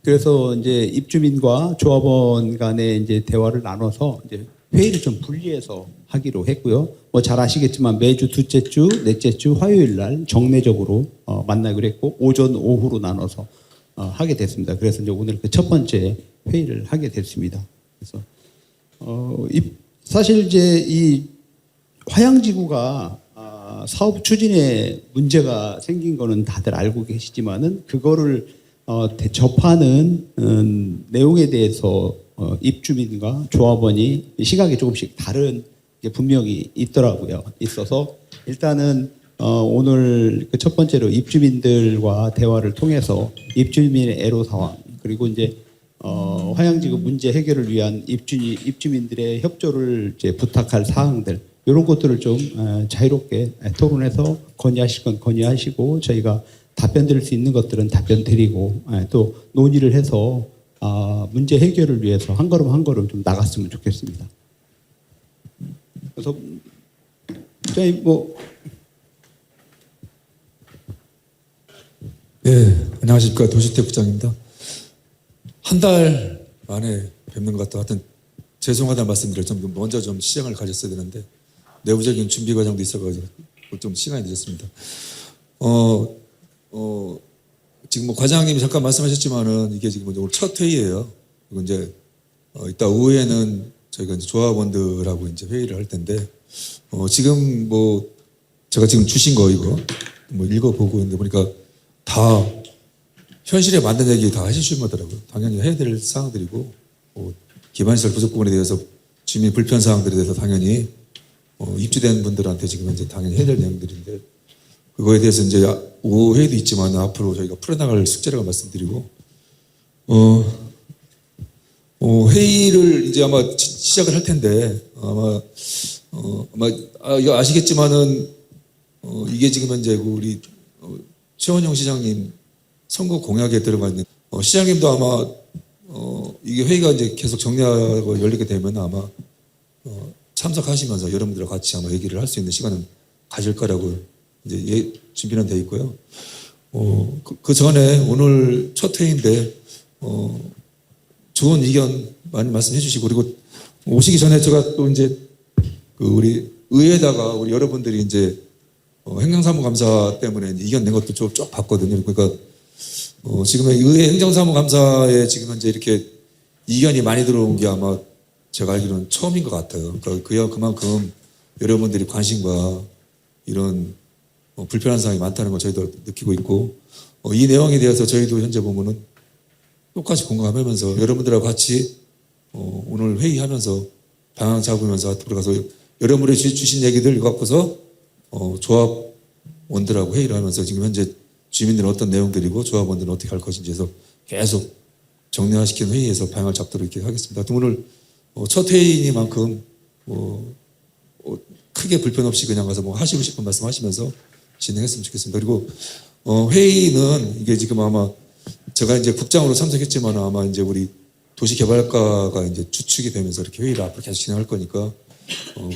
그래서 이제 입주민과 조합원 간의 이제 대화를 나눠서 이제 회의를 좀 분리해서 하기로 했고요. 뭐 잘 아시겠지만 매주 둘째 주, 넷째 주 화요일 날 정례적으로 만나기로 했고 오전, 오후로 나눠서 하게 됐습니다. 그래서 이제 오늘 그 첫 번째 회의를 하게 됐습니다. 그래서 사실 이제 이 화양지구가 사업 추진에 문제가 생긴 거는 다들 알고 계시지만은 그거를 접하는 내용에 대해서 입주민과 조합원이 시각이 조금씩 다른 게 분명히 있어서 일단은 오늘 그 첫 번째로 입주민들과 대화를 통해서 입주민의 애로 사항 그리고 이제 화양지구 문제 해결을 위한 입주민들의 협조를 이제 부탁할 사항들 이런 것들을 좀 자유롭게 토론해서 건의하실 건 건의하시고 저희가 답변 드릴 수 있는 것들은 답변 드리고 또 논의를 해서 문제 해결을 위해서 한 걸음 한 걸음 좀 나갔으면 좋겠습니다. 그래서 저희 네, 안녕하십니까. 도시태 부장입니다. 한 달 만에 뵙는 것 같아. 하여튼 죄송하다는 말씀드려 좀 먼저 좀 시장을 가졌어야 되는데 내부적인 준비 과정도 있어가지고 좀 시간이 늦었습니다. 지금 뭐 과장님이 잠깐 말씀하셨지만은 이게 지금 오늘 첫 회의예요. 그리고 이제 이따 오후에는 저희가 이제 조합원들하고 이제 회의를 할 텐데 지금 뭐 제가 지금 주신 거 이거 뭐 읽어보고 있는데 보니까 다 현실에 맞는 얘기 다 하시는 거더라고요. 당연히 해야 될 사항들이고 기반시설 부족 부분에 대해서 주민 불편 사항들에 대해서 당연히 입주된 분들한테 지금 이제 당연히 해야 될 내용들인데 그거에 대해서 이제 오후 회의도 있지만 앞으로 저희가 풀어나갈 숙제라고 말씀드리고 회의를 이제 아마 시작을 할 텐데 아마 이거 아시겠지만은 이게 지금 현재 우리 최원영 시장님 선거 공약에 들어가 있는 시장님도 아마 이게 회의가 이제 계속 정리하고 열리게 되면 아마 참석하시면서 여러분들과 같이 아마 얘기를 할 수 있는 시간은 가질 거라고 이제 준비는 돼 있고요. 그 전에 오늘 첫 회의인데 좋은 의견 많이 말씀해 주시고 그리고 오시기 전에 제가 또 이제 그 우리 의회에다가 우리 여러분들이 이제 행정사무감사 때문에 의견 낸 것도 쭉 봤거든요. 그러니까 지금 의회 행정사무감사에 지금 현재 이렇게 이견이 많이 들어온 게 아마 제가 알기로는 처음인 것 같아요. 그러니까 그만큼 여러분들이 관심과 이런 불편한 사항이 많다는 걸 저희도 느끼고 있고 이 내용에 대해서 저희도 현재 보면은 똑같이 공감하면서 여러분들하고 같이 오늘 회의하면서 방향 잡으면서 앞으로 가서 여러분들이 주신 얘기들 갖고서 조합원들하고 회의를 하면서 지금 현재 주민들은 어떤 내용들이고 조합원들은 어떻게 할 것인지 해서 계속 정리화시키는 회의에서 방향을 잡도록 이렇게 하겠습니다. 오늘 첫 회의니만큼 크게 불편 없이 그냥 가서 뭐 하시고 싶은 말씀 하시면서 진행했으면 좋겠습니다. 그리고 회의는 이게 지금 아마 제가 이제 국장으로 참석했지만 아마 이제 우리 도시개발과가 이제 주축이 되면서 이렇게 회의를 앞으로 계속 진행할 거니까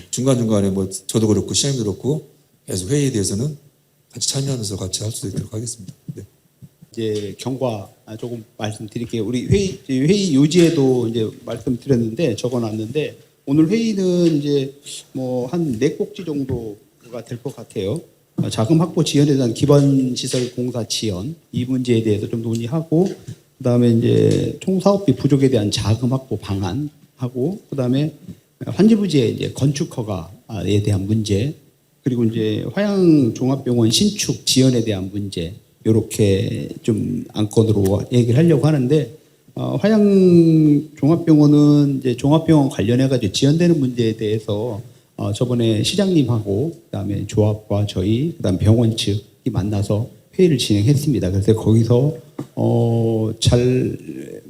중간중간에 뭐 저도 그렇고 시장님도 그렇고 계속 회의에 대해서는 같이 참여하면서 같이 할 수 있도록 하겠습니다. 네. 이제 경과 조금 말씀드릴게요. 우리 회의 요지에도 이제 말씀드렸는데 적어놨는데 오늘 회의는 이제 뭐 한 4꼭지 정도가 될 것 같아요. 자금 확보 지연에 대한 기반시설 공사 지연 이 문제에 대해서 좀 논의하고 그다음에 이제 총사업비 부족에 대한 자금 확보 방안 하고 그다음에 환지부지의 이제 건축 허가에 대한 문제 그리고 이제 화양 종합병원 신축 지연에 대한 문제 이렇게 좀 안건으로 얘기를 하려고 하는데 화양 종합병원은 이제 종합병원 관련해 가지고 지연되는 문제에 대해서 저번에 시장님하고 그다음에 조합과 저희 그다음 병원 측이 만나서 회의를 진행했습니다. 그래서 거기서 잘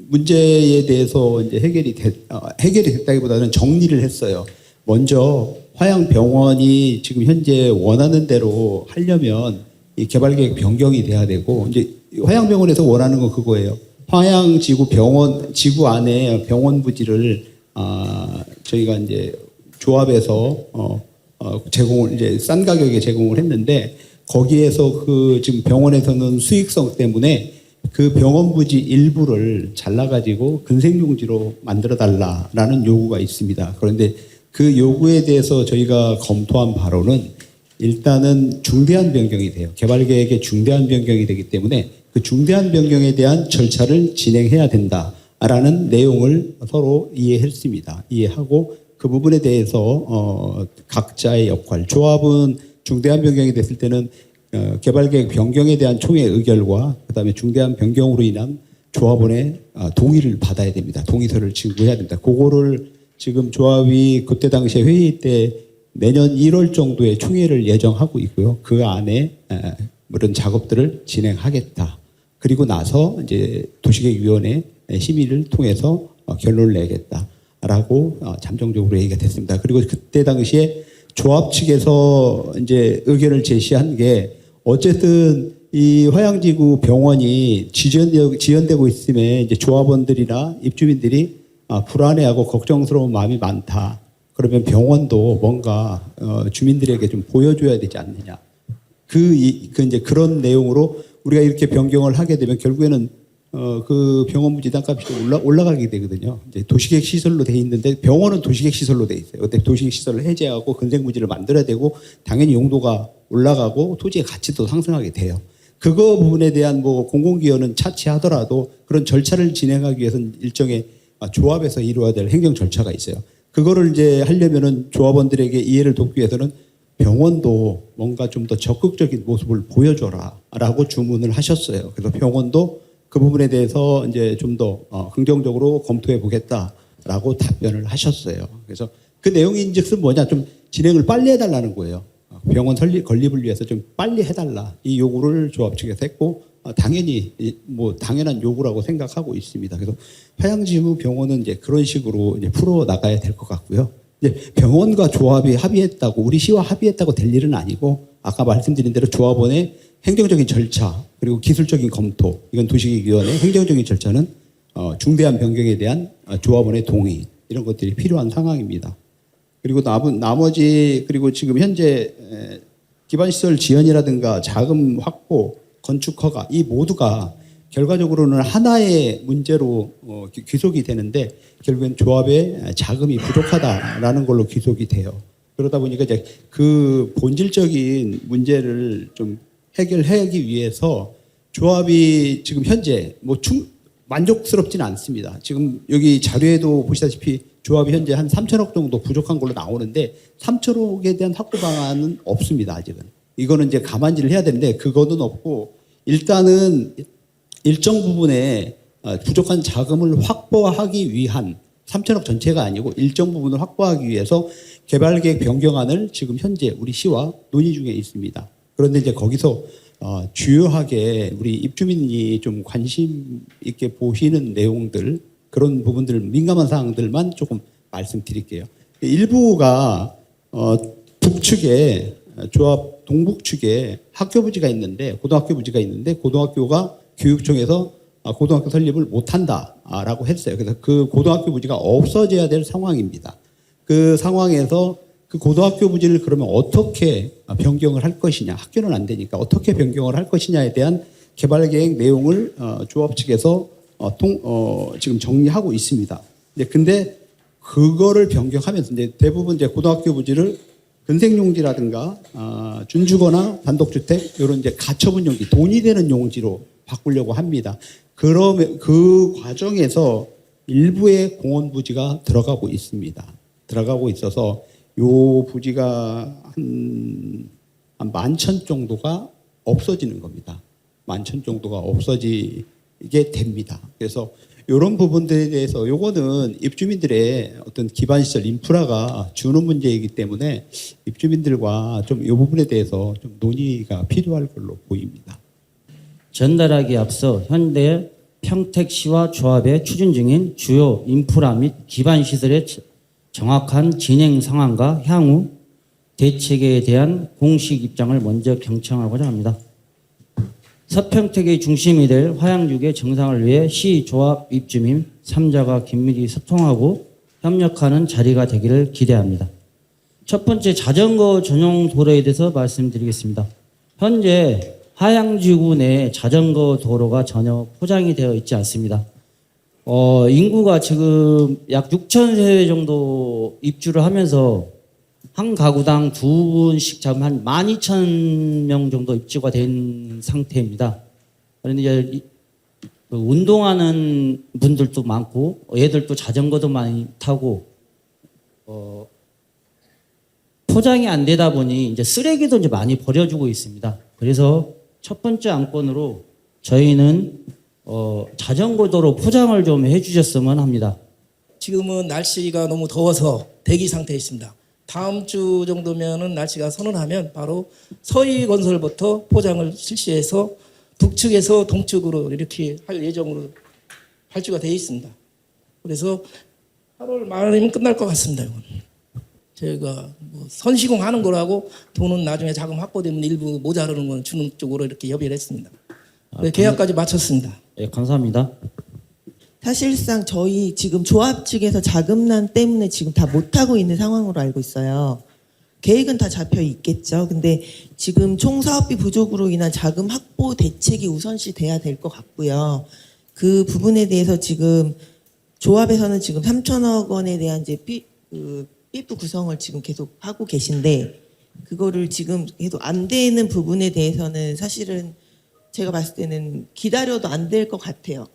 문제에 대해서 이제 해결이 됐다기보다는 정리를 했어요. 먼저 화양병원이 지금 현재 원하는 대로 하려면 이 개발계획 변경이 돼야 되고 이제 화양병원에서 원하는 건 그거예요. 화양지구 병원 지구 안에 병원 부지를 저희가 이제 조합에서 제공을 이제 싼 가격에 제공을 했는데 거기에서 그 지금 병원에서는 수익성 때문에 그 병원 부지 일부를 잘라가지고 근생용지로 만들어달라라는 요구가 있습니다. 그런데 그 요구에 대해서 저희가 검토한 바로는 일단은 중대한 변경이 돼요. 개발 계획의 중대한 변경이 되기 때문에 그 중대한 변경에 대한 절차를 진행해야 된다라는 내용을 서로 이해했습니다. 이해하고 그 부분에 대해서 각자의 역할, 조합은 중대한 변경이 됐을 때는 개발계획 변경에 대한 총회 의결과 그다음에 중대한 변경으로 인한 조합원의 동의를 받아야 됩니다. 동의서를 지구해야 됩니다. 그거를 지금 조합이 그때 당시에 회의 때 내년 1월 정도에 총회를 예정하고 있고요. 그 안에 그런 작업들을 진행하겠다. 그리고 나서 이제 도시계획위원회 심의를 통해서 결론을 내겠다라고 잠정적으로 얘기가 됐습니다. 그리고 그때 당시에 조합 측에서 이제 의견을 제시한 게 어쨌든 이 화양지구 병원이 지연되고 있음에 이제 조합원들이나 입주민들이 불안해하고 걱정스러운 마음이 많다. 그러면 병원도 뭔가 주민들에게 좀 보여줘야 되지 않느냐. 이제 그런 내용으로 우리가 이렇게 변경을 하게 되면 결국에는 그 병원 부지 땅값이 올라가게 되거든요. 이제 도시계획 시설로 돼 있는데 병원은 도시계획 시설로 돼 있어요. 그때 도시계획 시설을 해제하고 근생부지를 만들어야 되고 당연히 용도가 올라가고 토지의 가치도 상승하게 돼요. 그거 부분에 대한 뭐 공공기여는 차치하더라도 그런 절차를 진행하기 위해서는 일정의 조합에서 이루어야 될 행정 절차가 있어요. 그거를 이제 하려면은 조합원들에게 이해를 돕기 위해서는 병원도 뭔가 좀 더 적극적인 모습을 보여줘라라고 주문을 하셨어요. 그래서 병원도 그 부분에 대해서 이제 좀 더 긍정적으로 검토해 보겠다라고 답변을 하셨어요. 그래서 그 내용인즉슨 뭐냐, 좀 진행을 빨리 해달라는 거예요. 병원 건립을 위해서 좀 빨리 해달라, 이 요구를 조합 측에서 했고 당연히 뭐 당연한 요구라고 생각하고 있습니다. 그래서 화양지구 병원은 이제 그런 식으로 이제 풀어 나가야 될 것 같고요. 이제 병원과 조합이 합의했다고, 우리 시와 합의했다고 될 일은 아니고 아까 말씀드린 대로 조합원의 행정적인 절차 그리고 기술적인 검토, 이건 도시계획위원회 행정적인 절차는 중대한 변경에 대한 조합원의 동의, 이런 것들이 필요한 상황입니다. 그리고 나머지 그리고 지금 현재 기반시설 지연이라든가 자금 확보, 건축 허가, 이 모두가 결과적으로는 하나의 문제로 귀속이 되는데 결국엔 조합의 자금이 부족하다라는 걸로 귀속이 돼요. 그러다 보니까 이제 그 본질적인 문제를 좀 해결하기 위해서 조합이 지금 현재 뭐 만족스럽지는 않습니다. 지금 여기 자료에도 보시다시피 조합이 현재 한 3천억 정도 부족한 걸로 나오는데 3천억에 대한 확보 방안은 없습니다. 아직은. 이거는 이제 가만히를 해야 되는데 그거는 없고 일단은 일정 부분에 부족한 자금을 확보하기 위한 3천억 전체가 아니고 일정 부분을 확보하기 위해서 개발계획 변경안을 지금 현재 우리 시와 논의 중에 있습니다. 그런데 이제 거기서 주요하게 우리 입주민이 좀 관심 있게 보시는 내용들, 그런 부분들, 민감한 사항들만 조금 말씀드릴게요. 일부가 북측에 조합 동북측에 학교 부지가 있는데, 고등학교 부지가 있는데 고등학교가 교육청에서 고등학교 설립을 못한다라고 했어요. 그래서 그 고등학교 부지가 없어져야 될 상황입니다. 그 상황에서 그 고등학교 부지를 그러면 어떻게 변경을 할 것이냐, 학교는 안 되니까 어떻게 변경을 할 것이냐에 대한 개발계획 내용을 조합 측에서 지금 정리하고 있습니다. 근데 그거를 변경하면서 이제 대부분 이제 고등학교 부지를 근생용지라든가 준주거나 단독주택 이런 이제 가처분 용지, 돈이 되는 용지로 바꾸려고 합니다. 그러면 그 과정에서 일부의 공원 부지가 들어가고 있습니다. 들어가고 있어서 요 부지가 한 11,000 정도가 없어지는 겁니다. 11,000 정도가 없어지게 됩니다. 그래서 이런 부분들에 대해서 요거는 입주민들의 어떤 기반시설 인프라가 주는 문제이기 때문에 입주민들과 좀 이 부분에 대해서 좀 논의가 필요할 걸로 보입니다. 전달하기에 앞서 현대 평택시와 조합에 추진 중인 주요 인프라 및 기반시설의 정확한 진행 상황과 향후 대책에 대한 공식 입장을 먼저 경청하고자 합니다. 서평택의 중심이 될 화양지구의 정상을 위해 시, 조합, 입주민 3자가 긴밀히 소통하고 협력하는 자리가 되기를 기대합니다. 첫 번째, 자전거 전용 도로에 대해서 말씀드리겠습니다. 현재 하양지구 내 자전거 도로가 전혀 포장이 되어 있지 않습니다. 인구가 지금 약 6천 세대 정도 입주를 하면서 한 가구당 두 분씩 잡으면 한 12,000명 정도 입주가 된 상태입니다. 그런데 이제 그 운동하는 분들도 많고 애들도 자전거도 많이 타고 포장이 안 되다 보니 이제 쓰레기도 이제 많이 버려주고 있습니다. 그래서 첫 번째 안건으로 저희는 자전거 도로 포장을 좀 해주셨으면 합니다. 지금은 날씨가 너무 더워서 대기 상태에 있습니다. 다음 주 정도면은 날씨가 선선하면 바로 서희건설부터 포장을 실시해서 북측에서 동측으로 이렇게 할 예정으로 발주가 되어 있습니다. 그래서 8월 말이면 끝날 것 같습니다. 이건. 저희가 뭐 선시공하는 거라고 돈은 나중에 자금 확보되면 일부 모자르는 건 주는 쪽으로 이렇게 협의를 했습니다. 계약까지 마쳤습니다. 예, 감사합니다. 사실상 저희 지금 조합 측에서 자금난 때문에 지금 다 못하고 있는 상황으로 알고 있어요. 계획은 다 잡혀 있겠죠. 근데 지금 총 사업비 부족으로 인한 자금 확보 대책이 우선시 돼야 될 것 같고요. 그 부분에 대해서 지금 조합에서는 지금 3천억 원에 대한 이제 PF 구성을 지금 계속 하고 계신데 그거를 지금 계속 안 되는 부분에 대해서는 사실은 제가 봤을 때는 기다려도 안 될 것 같아요.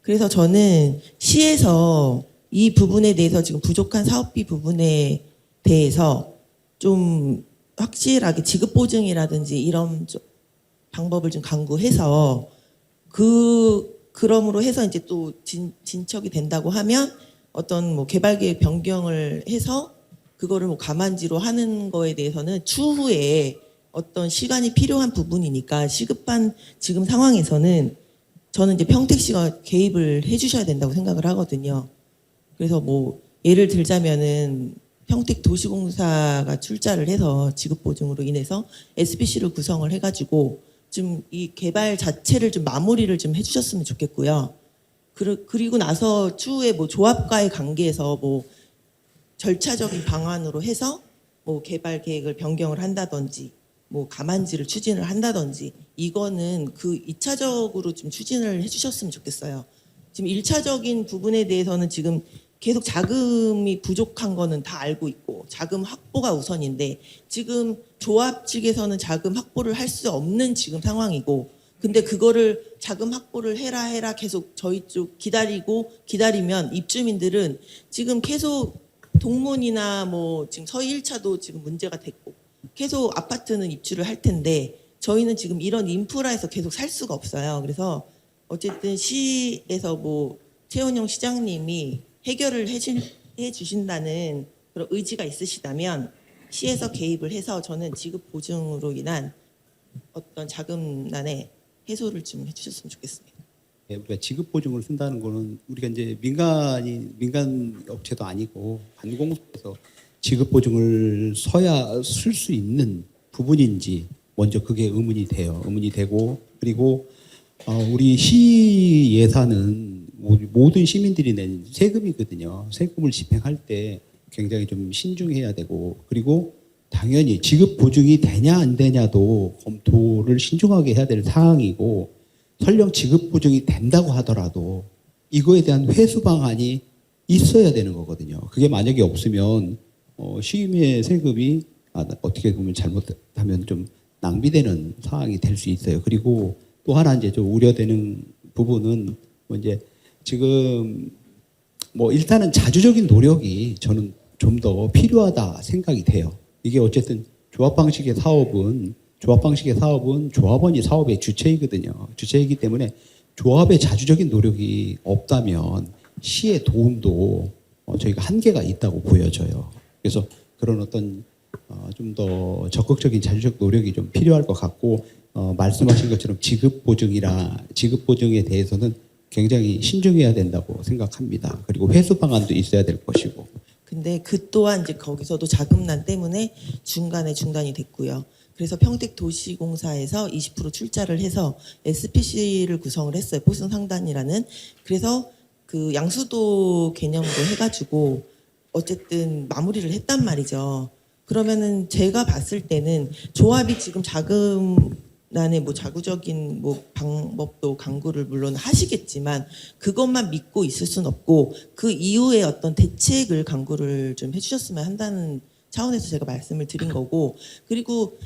그래서 저는 시에서 이 부분에 대해서 지금 부족한 사업비 부분에 대해서 좀 확실하게 지급 보증이라든지 이런 방법을 좀 강구해서 그럼으로 해서 이제 또 진척이 된다고 하면 어떤 뭐 개발 계획 변경을 해서 그거를 뭐 가만지로 하는 거에 대해서는 추후에 어떤 시간이 필요한 부분이니까 시급한 지금 상황에서는 저는 이제 평택시가 개입을 해주셔야 된다고 생각을 하거든요. 그래서 뭐 예를 들자면은 평택도시공사가 출자를 해서 지급보증으로 인해서 SPC를 구성을 해가지고 좀 이 개발 자체를 좀 마무리를 좀 해주셨으면 좋겠고요. 그리고 나서 추후에 뭐 조합과의 관계에서 뭐 절차적인 방안으로 해서 뭐 개발 계획을 변경을 한다든지 뭐 가만지를 추진을 한다든지 이거는 그 2차적으로 좀 추진을 해주셨으면 좋겠어요. 지금 1차적인 부분에 대해서는 지금 계속 자금이 부족한 거는 다 알고 있고 자금 확보가 우선인데 지금 조합 측에서는 자금 확보를 할 수 없는 지금 상황이고 근데 그거를 자금 확보를 해라 계속 저희 쪽 기다리면 입주민들은 지금 계속 동문이나 뭐 지금 서희 1차도 지금 문제가 됐고 계속 아파트는 입주를 할 텐데 저희는 지금 이런 인프라에서 계속 살 수가 없어요. 그래서 어쨌든 시에서 뭐 최원영 시장님이 해결을 해주신다는 그런 의지가 있으시다면 시에서 개입을 해서 저는 지급 보증으로 인한 어떤 자금난의 해소를 좀 해주셨으면 좋겠습니다. 예, 우리가 지급 보증을 쓴다는 거는 우리가 이제 민간 업체도 아니고 관공서에서 지급 보증을 쓸 수 있는 부분인지 먼저 그게 의문이 되고 그리고 우리 시 예산은 모든 시민들이 낸 세금이거든요. 세금을 집행할 때 굉장히 좀 신중해야 되고 그리고 당연히 지급 보증이 되냐 안 되냐도 검토를 신중하게 해야 될 사항이고 설령 지급 보증이 된다고 하더라도 이거에 대한 회수 방안이 있어야 되는 거거든요. 그게 만약에 없으면 시민의 세금이 어떻게 보면 잘못하면 좀 낭비되는 상황이 될 수 있어요. 그리고 또 하나 이제 좀 우려되는 부분은 뭐 이제 지금 뭐 일단은 자주적인 노력이 저는 좀 더 필요하다 생각이 돼요. 이게 어쨌든 조합 방식의 사업은 조합원이 사업의 주체이거든요. 주체이기 때문에 조합의 자주적인 노력이 없다면 시의 도움도 저희가 한계가 있다고 보여져요. 그래서 그런 어떤 좀 더 적극적인 자주적 노력이 좀 필요할 것 같고 말씀하신 것처럼 지급 보증에 대해서는 굉장히 신중해야 된다고 생각합니다. 그리고 회수 방안도 있어야 될 것이고. 근데 그 또한 이제 거기서도 자금난 때문에 중간에 중단이 됐고요. 그래서 평택도시공사에서 20% 출자를 해서 SPC를 구성을 했어요. 포승상단이라는. 그래서 그 양수도 개념으로 해가지고 어쨌든 마무리를 했단 말이죠. 그러면은 제가 봤을 때는 조합이 지금 자금 난의 뭐 자구적인 뭐 방법도 강구를 물론 하시겠지만 그것만 믿고 있을 순 없고 그 이후에 어떤 대책을 강구를 좀 해주셨으면 한다는 차원에서 제가 말씀을 드린 거고, 그리고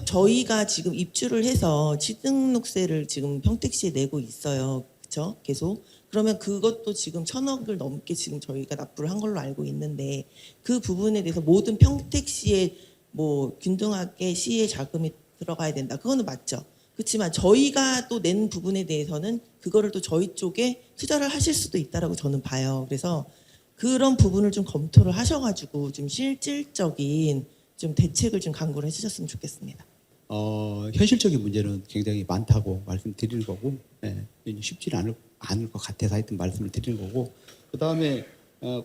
저희가 지금 입주를 해서 취등록세를 지금 평택시에 내고 있어요. 그렇죠? 계속. 그러면 그것도 지금 1,000억을 넘게 지금 저희가 납부를 한 걸로 알고 있는데 그 부분에 대해서 모든 평택시에 뭐 균등하게 시의 자금이 들어가야 된다. 그거는 맞죠. 그렇지만 저희가 또 낸 부분에 대해서는 그거를 또 저희 쪽에 투자를 하실 수도 있다라고 저는 봐요. 그래서 그런 부분을 좀 검토를 하셔가지고 좀 실질적인 좀 대책을 좀 강구를 해주셨으면 좋겠습니다. 현실적인 문제는 굉장히 많다고 말씀드리는 거고, 쉽지는 않을 것 같아서 하여튼 말씀을 드리는 거고, 그 다음에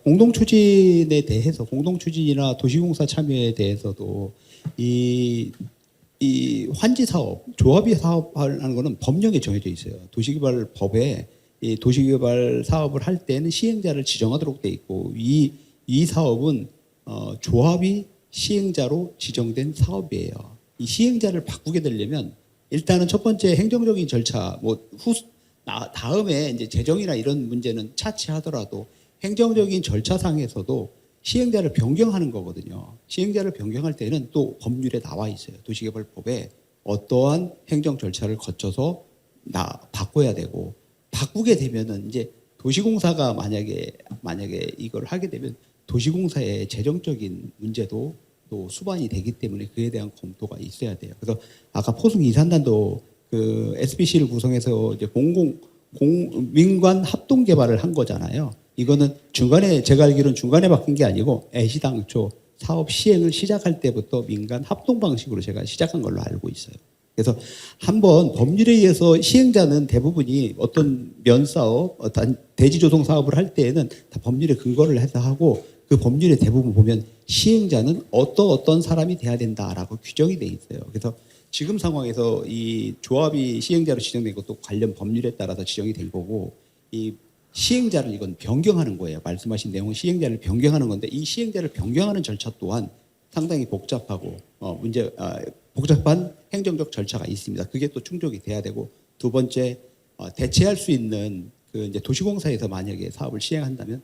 공동 추진에 대해서, 공동 추진이나 도시공사 참여에 대해서도 이 환지 사업, 조합이 사업하는 거는 법령에 정해져 있어요. 도시개발법에 이 도시개발 사업을 할 때는 시행자를 지정하도록 돼 있고, 이 사업은 조합이 시행자로 지정된 사업이에요. 이 시행자를 바꾸게 되려면 일단은 첫 번째 행정적인 절차, 다음에 이제 재정이나 이런 문제는 차치하더라도 행정적인 절차상에서도 시행자를 변경하는 거거든요. 시행자를 변경할 때는 또 법률에 나와 있어요. 도시개발법에 어떠한 행정 절차를 거쳐서 바꿔야 되고, 바꾸게 되면은 이제 도시공사가 만약에 이걸 하게 되면 도시공사의 재정적인 문제도 또 수반이 되기 때문에 그에 대한 검토가 있어야 돼요. 그래서 아까 포승 이산단도 그 SBC를 구성해서 이제 민관 합동 개발을 한 거잖아요. 이거는 중간에, 제가 알기로는 중간에 바뀐 게 아니고 애시당초 사업 시행을 시작할 때부터 민간 합동 방식으로 제가 시작한 걸로 알고 있어요. 그래서 한번 법률에 의해서 시행자는 대부분이 어떤 면사업, 어떤 대지조성 사업을 할 때에는 다 법률에 근거를 해서 하고, 그 법률에 대부분 보면 시행자는 어떤 사람이 돼야 된다라고 규정이 돼 있어요. 그래서 지금 상황에서 이 조합이 시행자로 지정된 것도 관련 법률에 따라서 지정이 된 거고, 이 시행자를 이건 변경하는 거예요. 말씀하신 내용은 시행자를 변경하는 건데, 이 시행자를 변경하는 절차 또한 상당히 복잡하고 복잡한 행정적 절차가 있습니다. 그게 또 충족이 돼야 되고, 두 번째 대체할 수 있는 그 이제 도시공사에서 만약에 사업을 시행한다면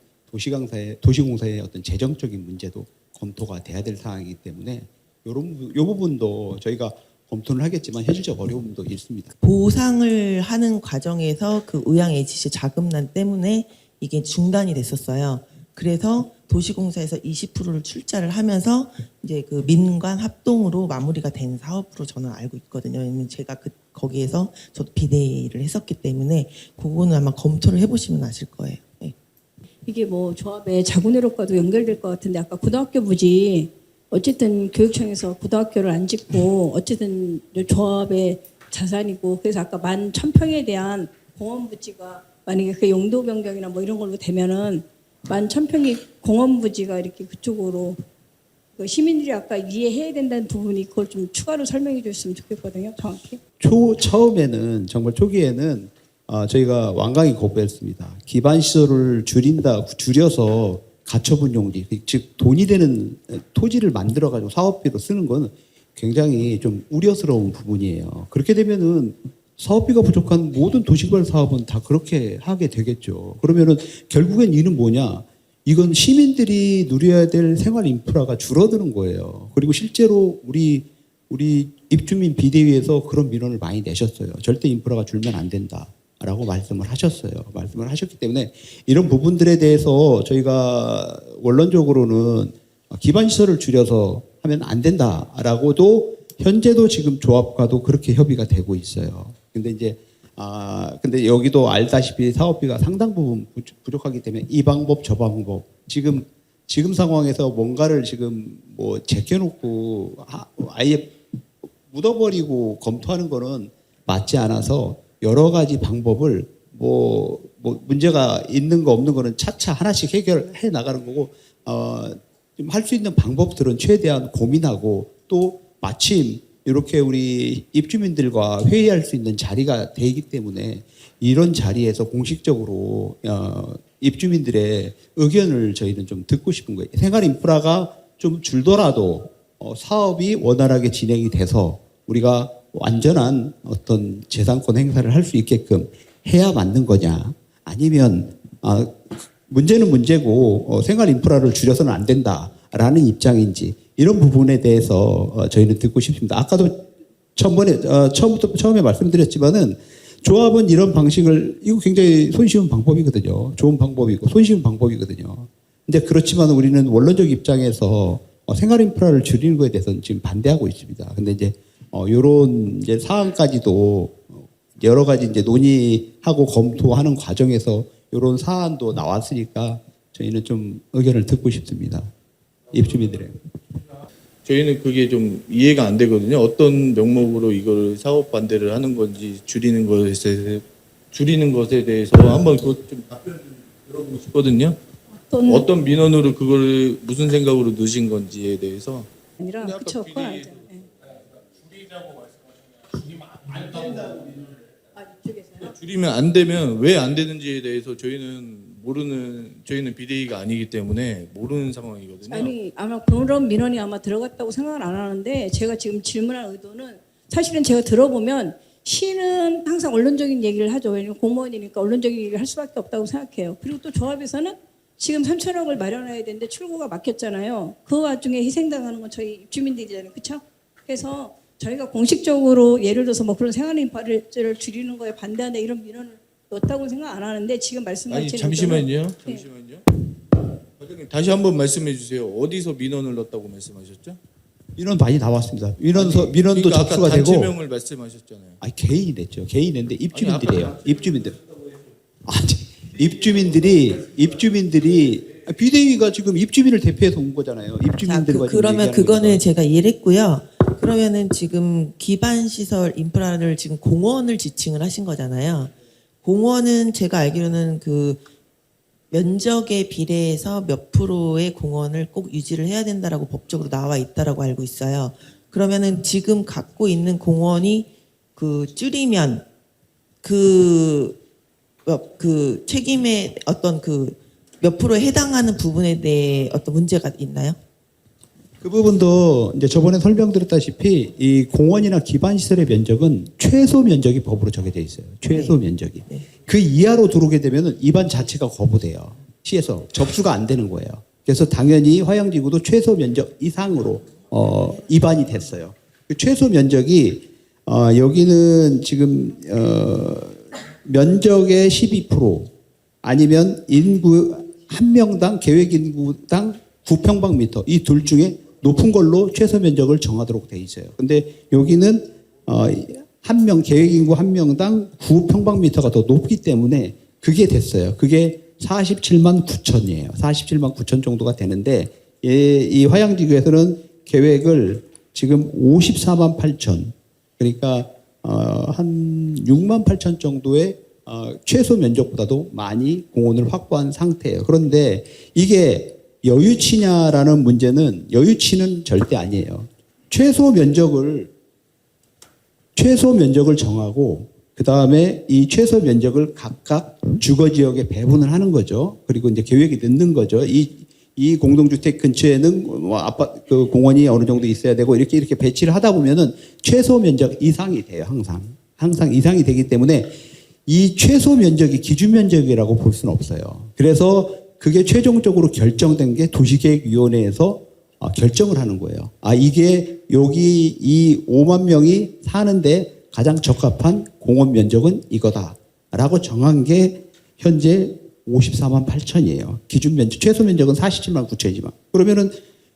도시공사의 어떤 재정적인 문제도 검토가 돼야 될 사항이기 때문에 요 부분도 저희가 검토를 하겠지만 현실적 어려움도 있습니다. 보상을 하는 과정에서 그 의향 HC 자금난 때문에 이게 중단이 됐었어요. 그래서 도시공사에서 20%를 출자를 하면서 이제 그 민관 합동으로 마무리가 된 사업으로 저는 알고 있거든요. 왜냐면 제가 거기에서 저도 비대위를 했었기 때문에 그거는 아마 검토를 해보시면 아실 거예요. 네. 이게 뭐 조합의 자구내력과도 연결될 것 같은데, 아까 고등학교 부지 어쨌든 교육청에서 고등학교를 안 짓고 어쨌든 조합의 자산이고, 그래서 아까 11,000평에 대한 공원 부지가 만약에 그 용도 변경이나 뭐 이런 걸로 되면은 11,000평이 공원 부지가 이렇게 그쪽으로, 그 시민들이 아까 이해해야 된다는 부분이 그걸 좀 추가로 설명해 주셨으면 좋겠거든요. 정확히. 처음에는 정말 초기에는 저희가 완강히 거부했습니다. 기반 시설을 줄여서 가처분 용지, 즉 돈이 되는 토지를 만들어 가지고 사업비로 쓰는 건 굉장히 좀 우려스러운 부분이에요. 그렇게 되면은 사업비가 부족한 모든 도시개발 사업은 다 그렇게 하게 되겠죠. 그러면은 결국엔 이는 뭐냐? 이건 시민들이 누려야 될 생활 인프라가 줄어드는 거예요. 그리고 실제로 우리 입주민 비대위에서 그런 민원을 많이 내셨어요. 절대 인프라가 줄면 안 된다라고 말씀을 하셨어요. 말씀을 하셨기 때문에 이런 부분들에 대해서 저희가 원론적으로는 기반 시설을 줄여서 하면 안 된다라고도 현재도 지금 조합과도 그렇게 협의가 되고 있어요. 근데 여기도 알다시피 사업비가 상당 부분 부족하기 때문에 이 방법 저 방법 지금 상황에서 뭔가를 지금 뭐 제껴놓고 아예 묻어버리고 검토하는 거는 맞지 않아서 여러 가지 방법을 뭐 문제가 있는 거 없는 거는 차차 하나씩 해결해 나가는 거고, 좀 할 수 있는 방법들은 최대한 고민하고, 또 마침 이렇게 우리 입주민들과 회의할 수 있는 자리가 되기 때문에 이런 자리에서 공식적으로 입주민들의 의견을 저희는 좀 듣고 싶은 거예요. 생활 인프라가 좀 줄더라도 사업이 원활하게 진행이 돼서 우리가 완전한 어떤 재산권 행사를 할 수 있게끔 해야 맞는 거냐, 아니면 문제는 문제고 생활 인프라를 줄여서는 안 된다라는 입장인지, 이런 부분에 대해서 저희는 듣고 싶습니다. 아까도 처음에 말씀드렸지만은 조합은 이런 방식을, 이거 굉장히 손쉬운 방법이거든요. 좋은 방법이고 손쉬운 방법이거든요. 근데 그렇지만 우리는 원론적 입장에서 생활 인프라를 줄이는 거에 대해서는 지금 반대하고 있습니다. 근데 이제 요런 이제 사안까지도 여러 가지 이제 논의하고 검토하는 과정에서 요런 사안도 나왔으니까 저희는 좀 의견을 듣고 싶습니다. 입주민들의. 저희는 그게 좀 이해가 안 되거든요. 어떤 명목으로 이걸 사업 반대를 하는 건지, 줄이는 것에 대해서 한번 그것 좀 답변 좀 들어보고 싶거든요. 어떤 민원으로 그걸 무슨 생각으로 넣으신 건지에 대해서. 아니라 그쵸, 그건 아니잖아요. 줄이면 안 되면 왜 안 되는지에 대해서 저희는 비대위가 아니기 때문에 모르는 상황이거든요. 아니 아마 그런 민원이 아마 들어갔다고 생각을 안 하는데, 제가 지금 질문한 의도는 사실은 제가 들어보면 시는 항상 언론적인 얘기를 하죠. 왜냐하면 공무원이니까 언론적인 얘기를 할 수밖에 없다고 생각해요. 그리고 또 조합에서는 지금 3천억을 마련해야 되는데 출구가 막혔잖아요. 그 와중에 희생당하는 건 저희 입주민들이잖아요. 그렇죠? 그래서 저희가 공식적으로 예를 들어서 뭐 그런 생활 인프라를 줄이는 거에 반대한다 이런 민원을 넣었다고 생각 안 하는데, 지금 말씀하신 아니 잠시만요. 과장님 다시 한번 말씀해 주세요. 어디서 민원을 넣었다고 말씀하셨죠? 민원 많이 나왔습니다. 민원도 그러니까 접수가 아까 되고. 단체명을 말씀하셨잖아요. 개인이 냈죠. 개인인데 입주민들이에요. 입주민들. 입주민들이 비대위가 지금 입주민을 대표해서 온 거잖아요. 입주민들과 그러면 그거는 제가 이해를 했고요. 그러면은 지금 기반 시설 인프라를 지금 공원을 지칭을 하신 거잖아요. 공원은 제가 알기로는 그 면적에 비례해서 몇 프로의 공원을 꼭 유지를 해야 된다라고 법적으로 나와 있다라고 알고 있어요. 그러면은 지금 갖고 있는 공원이 그 줄이면 그 책임의 어떤 그 몇 프로에 해당하는 부분에 대해 어떤 문제가 있나요? 그 부분도 이제 저번에 설명드렸다시피 이 공원이나 기반 시설의 면적은 최소 면적이 법으로 정해져 있어요. 최소 면적이. 그 이하로 들어오게 되면은 입안 자체가 거부돼요. 시에서 접수가 안 되는 거예요. 그래서 당연히 화양지구도 최소 면적 이상으로 입안이 됐어요. 그 최소 면적이 여기는 지금 면적의 12% 아니면 인구 한 명당 계획 인구당 9평방미터 이 둘 중에 높은 걸로 최소 면적을 정하도록 돼 있어요. 근데 여기는 한 명 계획 인구 한 명당 9평방미터가 더 높기 때문에 그게 됐어요. 그게 47만 9천이에요. 47만 9천 정도가 되는데 이 화양지구에서는 계획을 지금 54만 8천, 그러니까 한 6만 8천 정도의 최소 면적보다도 많이 공원을 확보한 상태예요. 그런데 이게 여유치냐라는 문제는 여유치는 절대 아니에요. 최소 면적을 정하고 그 다음에 이 최소 면적을 각각 주거 지역에 배분을 하는 거죠. 그리고 이제 계획이 넣는 거죠. 이 공동주택 근처에는 뭐 아파트 그 공원이 어느 정도 있어야 되고 이렇게 배치를 하다 보면은 최소 면적 이상이 돼요. 항상 이상이 되기 때문에 이 최소 면적이 기준 면적이라고 볼 수는 없어요. 그래서 그게 최종적으로 결정된 게 도시계획위원회에서 결정을 하는 거예요. 이게 여기 이 5만 명이 사는데 가장 적합한 공원 면적은 이거다라고 정한 게 현재 54만 8천이에요. 기준 면적, 최소 면적은 47만 9천이지만 그러면은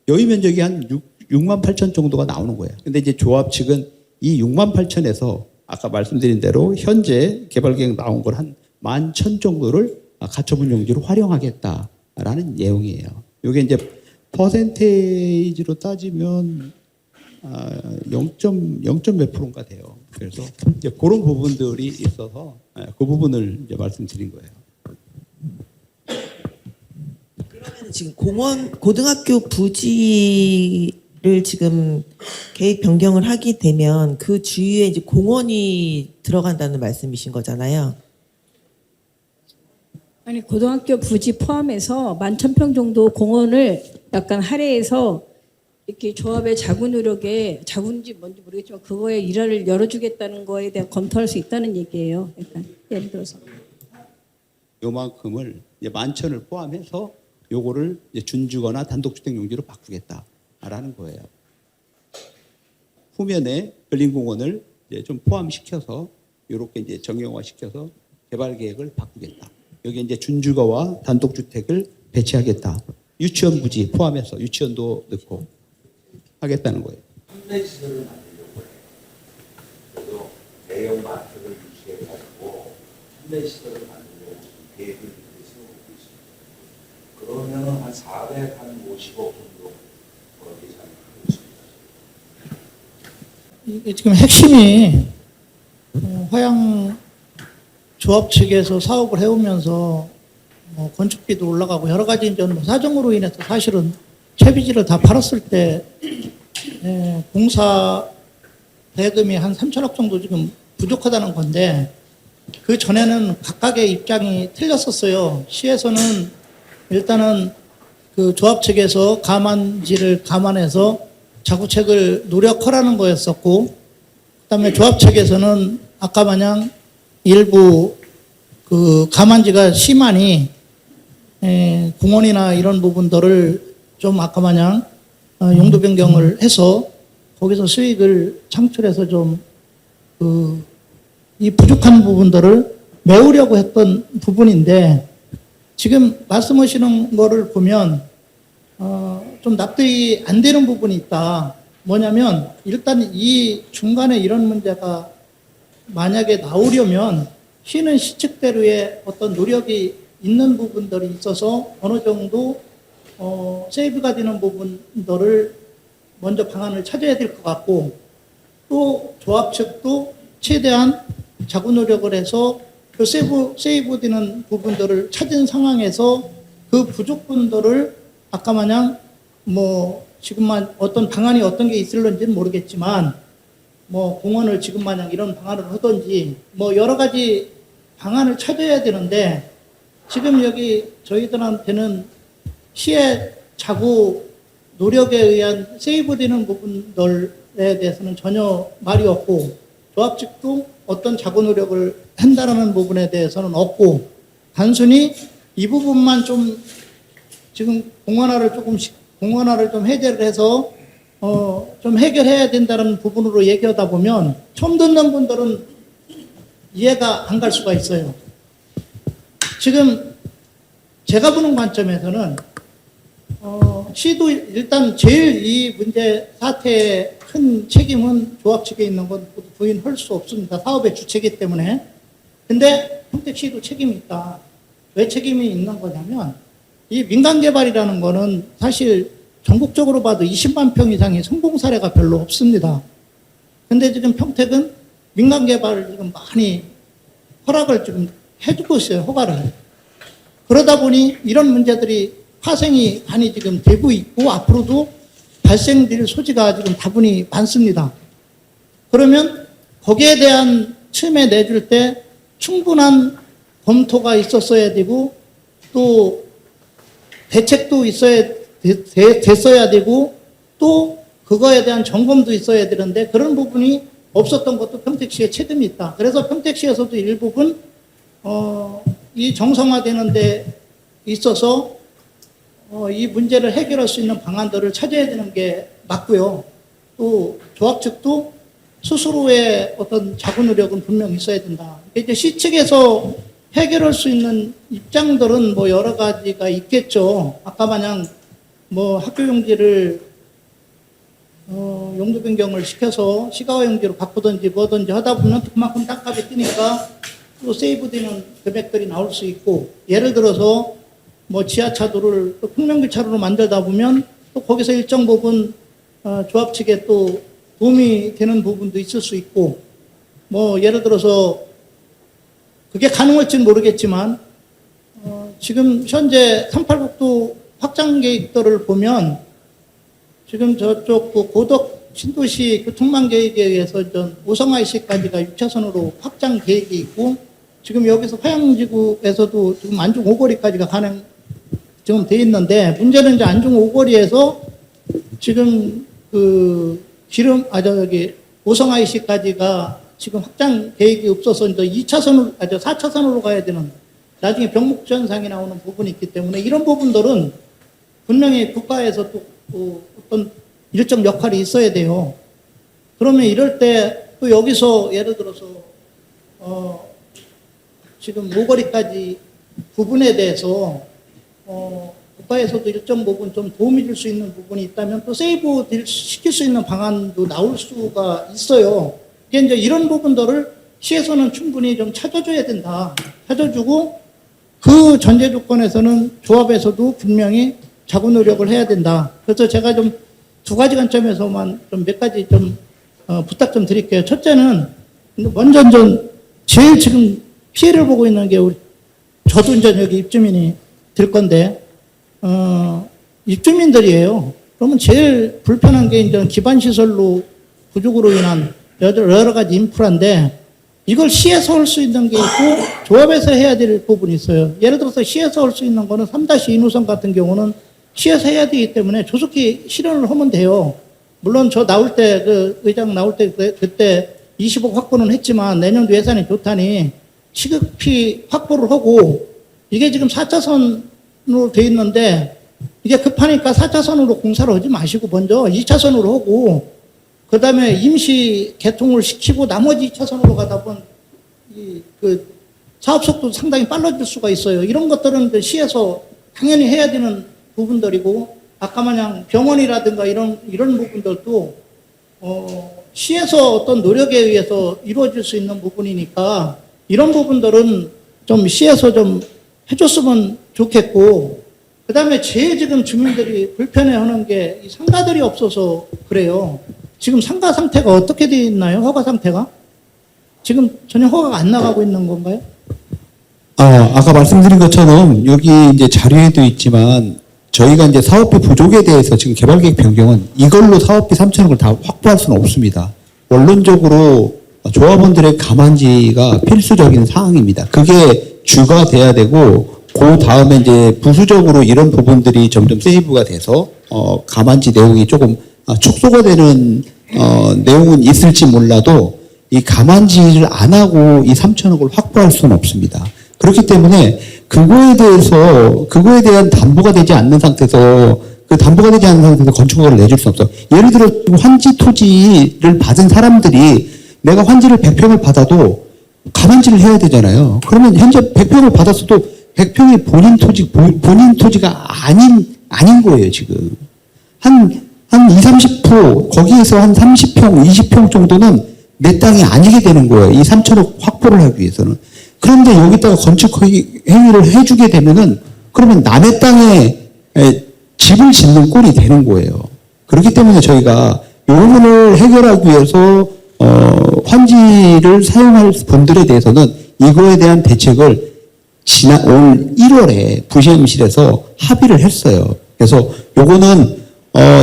여유 면적이 한 6만 8천 정도가 나오는 거예요. 근데 이제 조합 측은 이 6만 8천에서 아까 말씀드린 대로 현재 개발계획 나온 걸 한 11,000 정도를 가처분 용지로 활용하겠다라는 내용이에요. 이게 이제 퍼센테이지로 따지면 0점 몇 프로인가 돼요. 그래서 이제 그런 부분들이 있어서 그 부분을 이제 말씀드린 거예요. 그러면 지금 고등학교 부지를 지금 계획 변경을 하게 되면 그 주위에 이제 공원이 들어간다는 말씀이신 거잖아요. 아니 고등학교 부지 포함해서 11,000평 정도 공원을 약간 할애해서 이렇게 조합의 자구 노력에 자구인지 뭔지 모르겠지만 그거에 일화를 열어주겠다는 거에 대한 검토할 수 있다는 얘기예요. 약간 예를 들어서. 요만큼을 이제 만천을 포함해서 요거를 이제 준주거나 단독주택 용지로 바꾸겠다라는 거예요. 후면에 근린공원을 이제 좀 포함시켜서 이렇게 이제 정형화시켜서 개발 계획을 바꾸겠다. 여기 이제 준주거와 단독주택을 배치하겠다. 유치원 부지 포함해서 유치원도 넣고 하겠다는 거예요. 판매 시설을 만들려고 해요. 그래서 대형 마트를 유치해가지고 판매 시설을 만들려고 지금 계획을 세우고 있습니다. 그러면 한 450억 정도 벌어지지 않을까 싶습니다. 이게 지금 핵심이 화양 조합 측에서 사업을 해오면서 뭐 건축비도 올라가고 여러 가지 이제 사정으로 인해서 사실은 채비지를 다 팔았을 때 공사 대금이 한 3천억 정도 지금 부족하다는 건데 그 전에는 각각의 입장이 틀렸었어요. 시에서는 일단은 그 조합 측에서 감안지를 감안해서 자구책을 노력하라는 거였었고, 그다음에 조합 측에서는 아까 마냥 일부 그 감안지가 심하니 공원이나 이런 부분들을 좀 아까 마냥 용도 변경을 해서 거기서 수익을 창출해서 좀 이 부족한 부분들을 메우려고 했던 부분인데 지금 말씀하시는 거를 보면 좀 납득이 안 되는 부분이 있다. 뭐냐면 일단 이 중간에 이런 문제가 만약에 나오려면 시는 시측대로의 어떤 노력이 있는 부분들이 있어서 어느 정도 세이브가 되는 부분들을 먼저 방안을 찾아야 될 것 같고, 또 조합 측도 최대한 자구 노력을 해서 그 세이브 되는 부분들을 찾은 상황에서 그 부족분들을 아까 마냥 뭐 지금만 어떤 방안이 어떤 게 있을런지는 모르겠지만 뭐 공원을 지금 마냥 이런 방안을 하든지 뭐 여러 가지 방안을 찾아야 되는데 지금 여기 저희들한테는 시의 자구 노력에 의한 세이브되는 부분들에 대해서는 전혀 말이 없고 조합 측도 어떤 자구 노력을 한다는 부분에 대해서는 없고 단순히 이 부분만 좀 지금 공원화를 좀 해제를 해서 좀 해결해야 된다는 부분으로 얘기하다 보면 처음 듣는 분들은 이해가 안 갈 수가 있어요. 지금 제가 보는 관점에서는 시도 일단 제일 이 문제 사태의 큰 책임은 조합 측에 있는 건 부인할 수 없습니다. 사업의 주체이기 때문에. 근데 평택시도 책임이 있다. 왜 책임이 있는 거냐면 이 민간개발이라는 거는 사실 전국적으로 봐도 20만 평 이상의 성공 사례가 별로 없습니다. 근데 지금 평택은 민간개발을 지금 많이 허락을 지금 해주고 있어요. 허가를. 그러다 보니 이런 문제들이 파생이 많이 지금 되고 있고 앞으로도 발생될 소지가 지금 다분히 많습니다. 그러면 거기에 대한 틈에 내줄 때 충분한 검토가 있었어야 되고 또 대책도 됐어야 되고 또 그거에 대한 점검도 있어야 되는데 그런 부분이 없었던 것도 평택시의 책임이 있다. 그래서 평택시에서도 일부분 이 정상화되는 데 있어서 이 문제를 해결할 수 있는 방안들을 찾아야 되는 게 맞고요. 또 조합 측도 스스로의 어떤 자구 노력은 분명히 있어야 된다. 이제 시 측에서 해결할 수 있는 입장들은 뭐 여러 가지가 있겠죠. 아까 마냥 뭐 학교 용지를 용도 변경을 시켜서 시가화 용지로 바꾸든지 뭐든지 하다 보면 그만큼 땅값이 뛰니까 또 세이브되는 금액들이 나올 수 있고, 예를 들어서 뭐 지하차도를 또 평면기차로로 만들다 보면 또 거기서 일정 부분 조합 측에 또 도움이 되는 부분도 있을 수 있고, 뭐 예를 들어서 그게 가능할지는 모르겠지만 지금 현재 38국도 확장 계획들을 보면 지금 저쪽 그 고덕 신도시 교통망 계획에 의해서 전 오성IC까지가 6차선으로 확장 계획이 있고, 지금 여기서 화양지구에서도 지금 안중 5거리까지가 지금 돼 있는데, 문제는 이제 안중 5거리에서 지금 그 기름 저기 오성 IC까지가 지금 확장 계획이 없어서 이제 2차선으로 4차선으로 가야 되는 나중에 병목전상이 나오는 부분이 있기 때문에 이런 부분들은 분명히 국가에서 또 어떤 일정 역할이 있어야 돼요. 그러면 이럴 때 또 여기서 예를 들어서 지금 모거리까지 부분에 대해서 국가에서도 일정 부분 좀 도움이 줄 수 있는 부분이 있다면 또 세이브 시킬 수 있는 방안도 나올 수가 있어요. 이게 이제 이런 부분들을 시에서는 충분히 좀 찾아줘야 된다. 찾아주고 그 전제 조건에서는 조합에서도 분명히 자구 노력을 해야 된다. 그래서 제가 좀 두 가지 관점에서만 좀 몇 가지 좀 부탁 좀 드릴게요. 첫째는 먼저 제일 지금 피해를 보고 있는 게 저도 이제 여기 입주민이 될 건데 입주민들이에요. 그러면 제일 불편한 게 이제 기반 시설로 부족으로 인한 여러 가지 인프라인데 이걸 시에서 할 수 있는 게 있고 조합에서 해야 될 부분이 있어요. 예를 들어서 시에서 할 수 있는 거는 3-2 노선 같은 경우는 시에서 해야 되기 때문에 조속히 실현을 하면 돼요. 물론 저 나올 때 그 의장 나올 때 그때 20억 확보는 했지만 내년도 예산이 좋다니 시급히 확보를 하고 이게 지금 4차선으로 돼 있는데 이게 급하니까 4차선으로 공사를 하지 마시고 먼저 2차선으로 하고 그 다음에 임시 개통을 시키고 나머지 2차선으로 가다 보면 그 사업 속도 상당히 빨라질 수가 있어요. 이런 것들은 시에서 당연히 해야 되는 부분들이고 아까 마냥 병원이라든가 이런 부분들도 시에서 어떤 노력에 의해서 이루어질 수 있는 부분이니까 이런 부분들은 좀 시에서 좀 해줬으면 좋겠고 그 다음에 제일 지금 주민들이 불편해하는 게 이 상가들이 없어서 그래요. 지금 상가 상태가 어떻게 되어 있나요? 허가 상태가? 지금 전혀 허가가 안 나가고 있는 건가요? 아까 말씀드린 것처럼 여기 이제 자료에도 있지만 저희가 이제 사업비 부족에 대해서 지금 개발계획 변경은 이걸로 사업비 3천억을 다 확보할 수는 없습니다. 원론적으로 조합원들의 가만지가 필수적인 사항입니다. 그게 주가 돼야 되고 그 다음에 이제 부수적으로 이런 부분들이 점점 세이브가 돼서 가만지 내용이 조금 축소가 되는 내용은 있을지 몰라도 이 가만지를 안 하고 이 3천억을 확보할 수는 없습니다. 그렇기 때문에 그거에 대한 담보가 되지 않는 상태에서 그 담보가 되지 않는 상태에서 건축허가를 내줄 수 없어요. 예를 들어 환지 토지를 받은 사람들이 내가 환지를 100평을 받아도 가만지를 해야 되잖아요. 그러면 현재 100평을 받았어도 100평이 본인 토지가 아닌 거예요, 지금. 한 20-30% 거기에서 한 30평, 20평 정도는 내 땅이 아니게 되는 거예요. 이 3천억 확보를 하기 위해서는. 그런데 여기다가 건축 행위를 해주게 되면은 그러면 남의 땅에 집을 짓는 꼴이 되는 거예요. 그렇기 때문에 저희가 이 부분을 해결하기 위해서 환지를 사용할 분들에 대해서는 이거에 대한 대책을 올 1월에 부시엠실에서 합의를 했어요. 그래서 요거는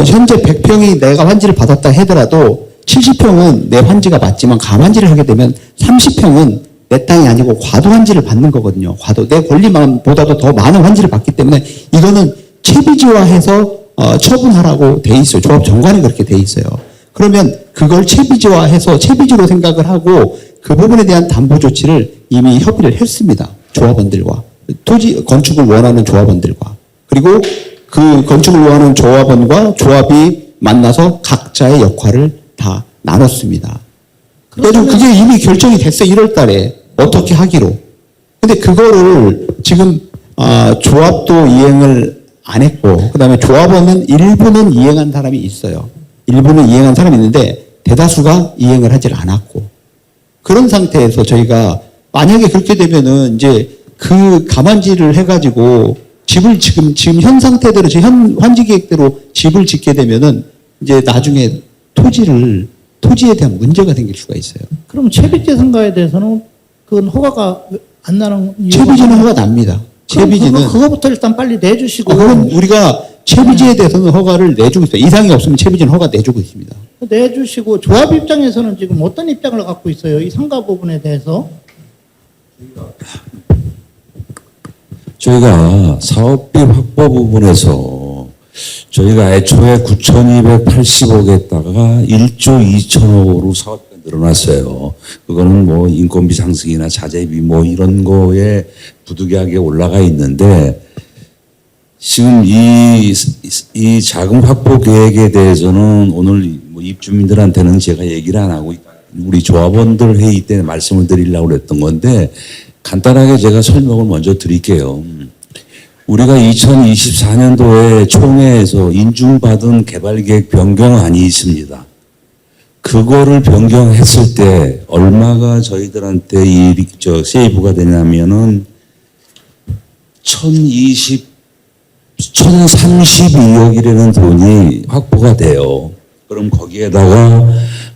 현재 100평이 내가 환지를 받았다 하더라도 70평은 내 환지가 맞지만 가만지를 하게 되면 30평은 내 땅이 아니고 과도 환지를 받는 거거든요. 과도 내 권리만보다도 더 많은 환지를 받기 때문에 이거는 채비지화해서 처분하라고 돼 있어요. 조합 정관에 그렇게 돼 있어요. 그러면 그걸 채비지화해서 채비지로 생각을 하고 그 부분에 대한 담보 조치를 이미 협의를 했습니다. 조합원들과 토지 건축을 원하는 조합원들과 그리고 그 건축을 원하는 조합원과 조합이 만나서 각자의 역할을 다 나눴습니다. 그래서 그게 이미 결정이 됐어요. 1월 달에 어떻게 하기로. 근데 그거를 지금 조합도 이행을 안 했고 그다음에 조합원은 일부는 이행한 사람이 있어요. 일부는 이행한 사람이 있는데 대다수가 이행을 하질 않았고 그런 상태에서 저희가 만약에 그렇게 되면은 이제 그 가만지를 해가지고 집을 지금 현 상태대로 현 환지 계획대로 집을 짓게 되면은 이제 나중에 토지에 대한 문제가 생길 수가 있어요. 그럼 채비지 선거에 대해서는 그건 허가가 안 나는 이유가 채비지는 허가 납니다. 채비지는 그거부터 일단 빨리 내주시고 그럼 우리가 채비지에 대해서는 허가를 내주고 있어요. 이상이 없으면 채비지는 허가 내주고 있습니다. 내주시고 조합 입장에서는 지금 어떤 입장을 갖고 있어요? 이 상가 부분에 대해서? 저희가 사업비 확보 부분에서 저희가 애초에 9,280억에다가 1조 2천억으로 사업비가 늘어났어요. 그거는 뭐 인건비 상승이나 자재비 뭐 이런 거에 부득이하게 올라가 있는데 지금 이 자금 확보 계획에 대해서는 오늘 뭐 입주민들한테는 제가 얘기를 안 하고 우리 조합원들 회의 때 말씀을 드리려고 그랬던 건데 간단하게 제가 설명을 먼저 드릴게요. 우리가 2024년도에 총회에서 인준받은 개발계획 변경안이 있습니다. 그거를 변경했을 때 얼마가 저희들한테 세이브가 되냐면은 1032억이라는 돈이 확보가 돼요. 그럼 거기에다가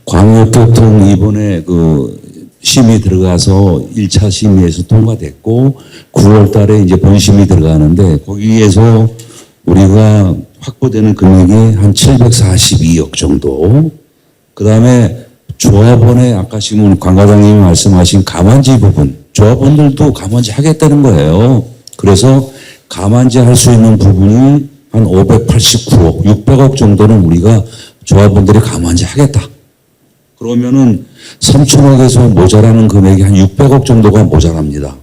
광역교통 이번에 그 심의 들어가서 1차 심의에서 통과됐고 9월 달에 이제 본심이 들어가는데 거기에서 우리가 확보되는 금액이 한 742억 정도. 그다음에 조합원의 아까 지금 관 과장님이 말씀하신 가만지 부분 조합원들도 가만지 하겠다는 거예요. 그래서 가만지 할 수 있는 부분이 한 589억, 600억 정도는 우리가 조합원들이 가만지 하겠다. 그러면은 3천억에서 모자라는 금액이 한 600억 정도가 모자랍니다.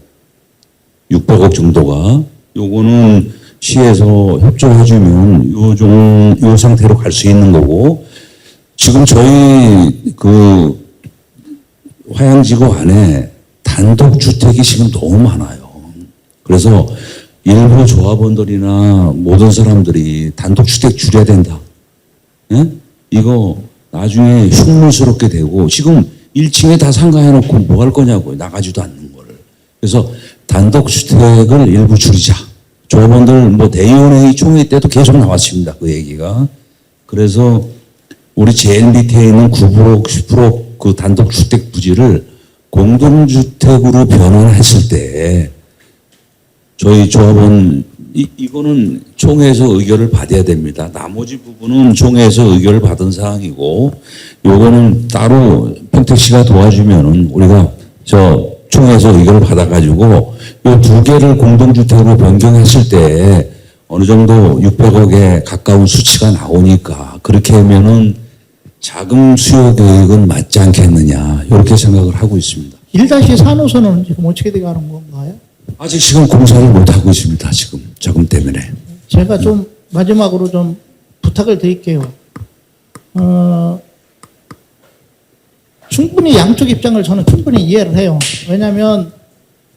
600억 정도가. 요거는 시에서 협조해주면 요 상태로 갈 수 있는 거고, 지금 저희 그 화양지구 안에 단독주택이 지금 너무 많아요. 그래서 일부 조합원들이나 모든 사람들이 단독주택 줄여야 된다. 예? 이거 나중에 흉물스럽게 되고 지금 1층에 다 상가해놓고 뭐 할 거냐고요. 나가지도 않는 거를. 그래서 단독주택을 일부 줄이자. 조합원들 뭐 대의원회의 총회 때도 계속 나왔습니다. 그 얘기가. 그래서 우리 제일 밑에 있는 9%, 10% 그 단독주택 부지를 공동주택으로 변환했을 때 저희 조합원 이거는 총회에서 의결을 받아야 됩니다. 나머지 부분은 총회에서 의결을 받은 사항이고 요거는 따로 평택시가 도와주면은 우리가 저 총회에서 의결을 받아가지고 요 두 개를 공동주택으로 변경했을 때 어느 정도 600억에 가까운 수치가 나오니까 그렇게 하면은 자금 수요 계획은 맞지 않겠느냐 이렇게 생각을 하고 있습니다. 1-4호선은 지금 어떻게 돼가는 건가요? 아직 지금 공사를 못 하고 있습니다. 지금 자금 때문에. 제가 좀 마지막으로 좀 부탁을 드릴게요. 충분히 양쪽 입장을 저는 충분히 이해를 해요. 왜냐하면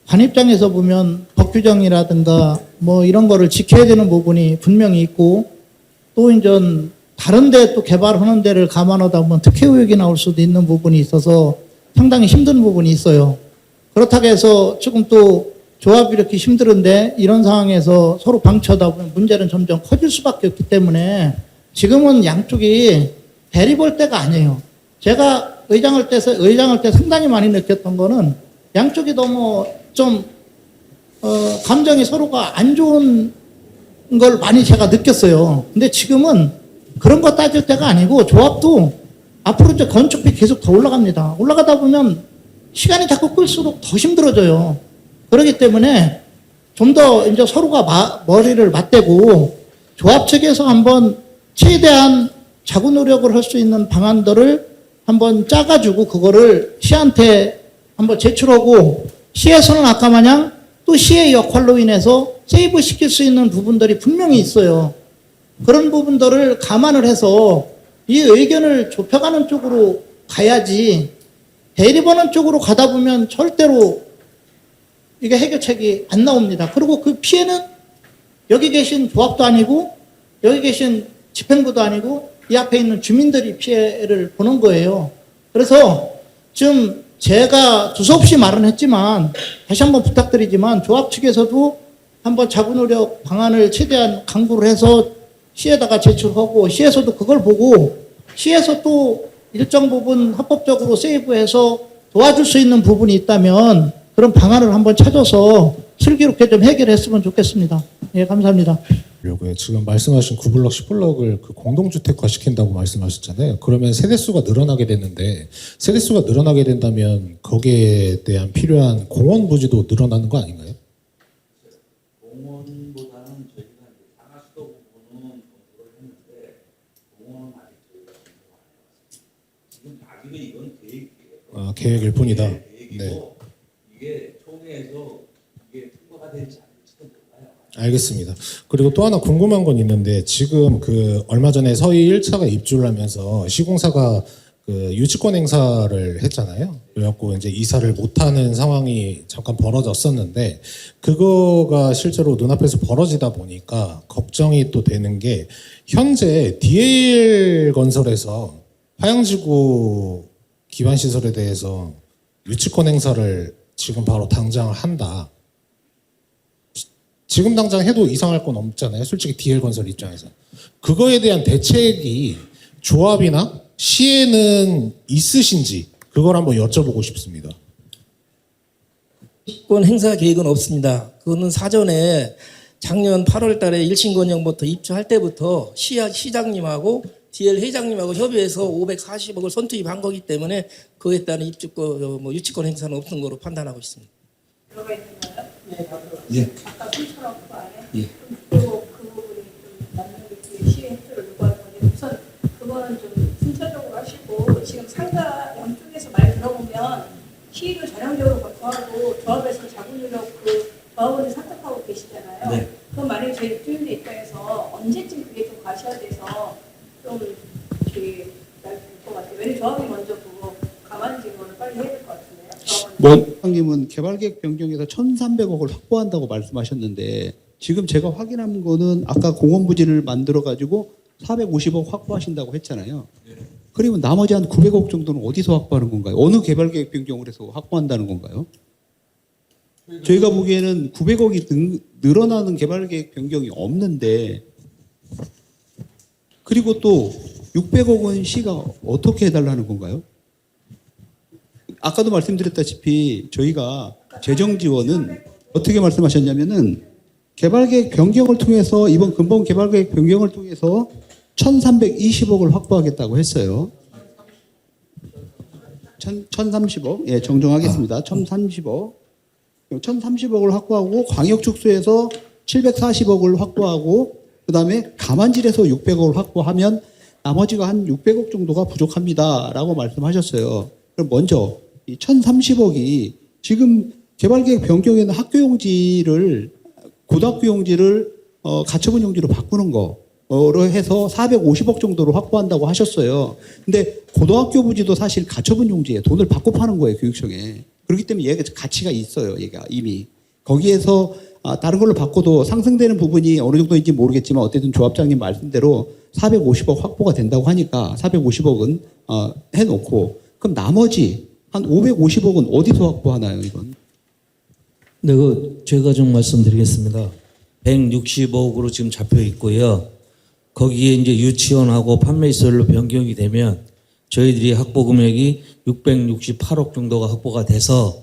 관 입장에서 보면 법 규정이라든가 뭐 이런 거를 지켜야 되는 부분이 분명히 있고 또 이제 다른 데 또 개발하는 데를 감안하다 보면 특혜 의혹이 나올 수도 있는 부분이 있어서 상당히 힘든 부분이 있어요. 그렇다고 해서 지금 또 조합이 이렇게 힘들은데 이런 상황에서 서로 방치하다 보면 문제는 점점 커질 수밖에 없기 때문에 지금은 양쪽이 대리 볼 때가 아니에요. 제가 의장할 때 상당히 많이 느꼈던 거는 양쪽이 너무 좀 감정이 서로가 안 좋은 걸 많이 제가 느꼈어요. 근데 지금은 그런 거 따질 때가 아니고 조합도 앞으로 이제 건축비 계속 더 올라갑니다. 올라가다 보면 시간이 자꾸 끌수록 더 힘들어져요. 그렇기 때문에 좀 더 이제 서로가 머리를 맞대고 조합 측에서 한번 최대한 자구 노력을 할 수 있는 방안들을 한번 짜가지고 그거를 시한테 한번 제출하고 시에서는 아까 마냥 또 시의 역할로 인해서 세이브 시킬 수 있는 부분들이 분명히 있어요. 그런 부분들을 감안을 해서 이 의견을 좁혀가는 쪽으로 가야지 대리 보는 쪽으로 가다 보면 절대로 이게 해결책이 안 나옵니다. 그리고 그 피해는 여기 계신 조합도 아니고 여기 계신 집행부도 아니고 이 앞에 있는 주민들이 피해를 보는 거예요. 그래서 지금 제가 두서없이 말은 했지만 다시 한번 부탁드리지만 조합 측에서도 한번 자구 노력 방안을 최대한 강구를 해서 시에다가 제출하고 시에서도 그걸 보고 시에서 또 일정 부분 합법적으로 세이브해서 도와줄 수 있는 부분이 있다면 그런 방안을 한번 찾아서 슬기롭게 좀 해결했으면 좋겠습니다. 예, 감사합니다. 지금 말씀하신 9블럭, 10블럭을 그 공동주택화 시킨다고 말씀하셨잖아요. 그러면 세대수가 늘어나게 되는데 세대수가 늘어나게 된다면 거기에 대한 필요한 공원 부지도 늘어나는 거 아닌가요? 공원보다는 저희가 상하수도 부분은 계획일 뿐이다. 네. 이게 총회에서 이게 통과가 될지 않을지도 몰라요. 알겠습니다. 그리고 또 하나 궁금한 건 있는데 지금 그 얼마 전에 서희 1차가 입주를 하면서 시공사가 그 유치권 행사를 했잖아요. 그래갖고 이제 이사를 못하는 상황이 잠깐 벌어졌었는데 그거가 실제로 눈앞에서 벌어지다 보니까 걱정이 또 되는 게 현재 DL 건설에서 화양지구 기반 시설에 대해서 유치권 행사를 지금 바로 당장 한다. 지금 당장 해도 이상할 건 없잖아요. 솔직히 DL 건설 입장에서. 그거에 대한 대책이 조합이나 시에는 있으신지 그걸 한번 여쭤보고 싶습니다. 유치권 행사 계획은 없습니다. 그거는 사전에 작년 8월 달에 일신건영부터 입주할 때부터 시장님하고 DL 회장님하고 협의해서 540억을 선투입한 거기 때문에 그에 따른 유치권 행사는 없는 거로 판단하고 있습니다. 들어가 있나요? 네, 다 들어가. 예. 아까 3천억 안에 예. 그 부분이 좀 맞는 게 시의 혜택을 요구하는 건데 우선 그거는 좀 순차적으로 하시고 지금 상가 양쪽에서 말 들어보면 시의를 전향적으로 검토하고 조합에서 자구유력 그 조합원을 선택하고 계시잖아요. 네. 그럼 만약에 저희 입주민들 입장에서 언제쯤 그게 좀 가셔야돼서 좀 저기 날것 같아요. 왜냐면 조합이 먼저 보고 가만히 지는 거를 빨리 해야 될 것 같은데요. 조합원이. 장님은 개발계획 변경에서 1,300억을 확보한다고 말씀하셨는데 지금 제가 확인한 거는 아까 공원 부지를 만들어 가지고 450억 확보하신다고 했잖아요. 그러면 나머지 한 900억 정도는 어디서 확보하는 건가요? 어느 개발계획 변경을 해서 확보한다는 건가요? 저희가 보기에는 900억이 늘어나는 개발계획 변경이 없는데 그리고 또 600억은 시가 어떻게 해달라는 건가요? 아까도 말씀드렸다시피 저희가 재정 지원은 어떻게 말씀하셨냐면은 개발계획 변경을 통해서 이번 근본 개발계획 변경을 통해서 1,320억을 확보하겠다고 했어요. 1,030억, 예, 정정하겠습니다. 1,030억. 1,030억을 확보하고 광역축소에서 740억을 확보하고 그다음에 가만질에서 600억을 확보하면 나머지가 한 600억 정도가 부족합니다라고 말씀하셨어요. 그럼 먼저 이 1,030억이 지금 개발계획 변경에는 학교용지를 고등학교 용지를 가처분 용지로 바꾸는 거로 해서 450억 정도로 확보한다고 하셨어요. 근데 고등학교 부지도 사실 가처분 용지에 돈을 받고 파는 거예요, 교육청에. 그렇기 때문에 얘가 가치가 있어요, 얘가 이미. 거기에서 다른 걸로 바꿔도 상승되는 부분이 어느 정도인지 모르겠지만 어쨌든 조합장님 말씀대로 450억 확보가 된다고 하니까 450억은 해놓고 그럼 나머지 한 550억은 어디서 확보하나요, 이건? 네, 제가 좀 말씀드리겠습니다. 160억으로 지금 잡혀 있고요. 거기에 이제 유치원하고 판매시설로 변경이 되면 저희들이 확보 금액이 668억 정도가 확보가 돼서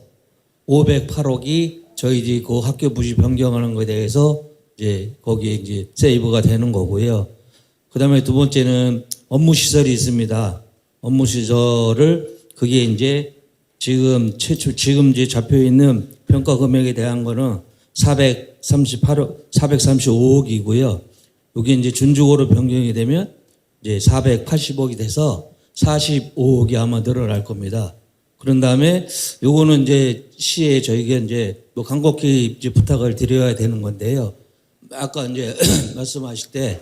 508억이 저희들이 그 학교 부지 변경하는 것에 대해서 이제 거기에 이제 세이브가 되는 거고요. 그다음에 두 번째는 업무 시설이 있습니다. 업무 시설을 그게 이제 지금 이제 잡혀 있는 평가 금액에 대한 거는 435억이고요. 이게 이제 준주고로 변경이 되면 이제 480억이 돼서 45억이 아마 늘어날 겁니다. 그런 다음에 요거는 이제 시에 저희가 이제 뭐 간곡히 이제 부탁을 드려야 되는 건데요. 아까 이제 말씀하실 때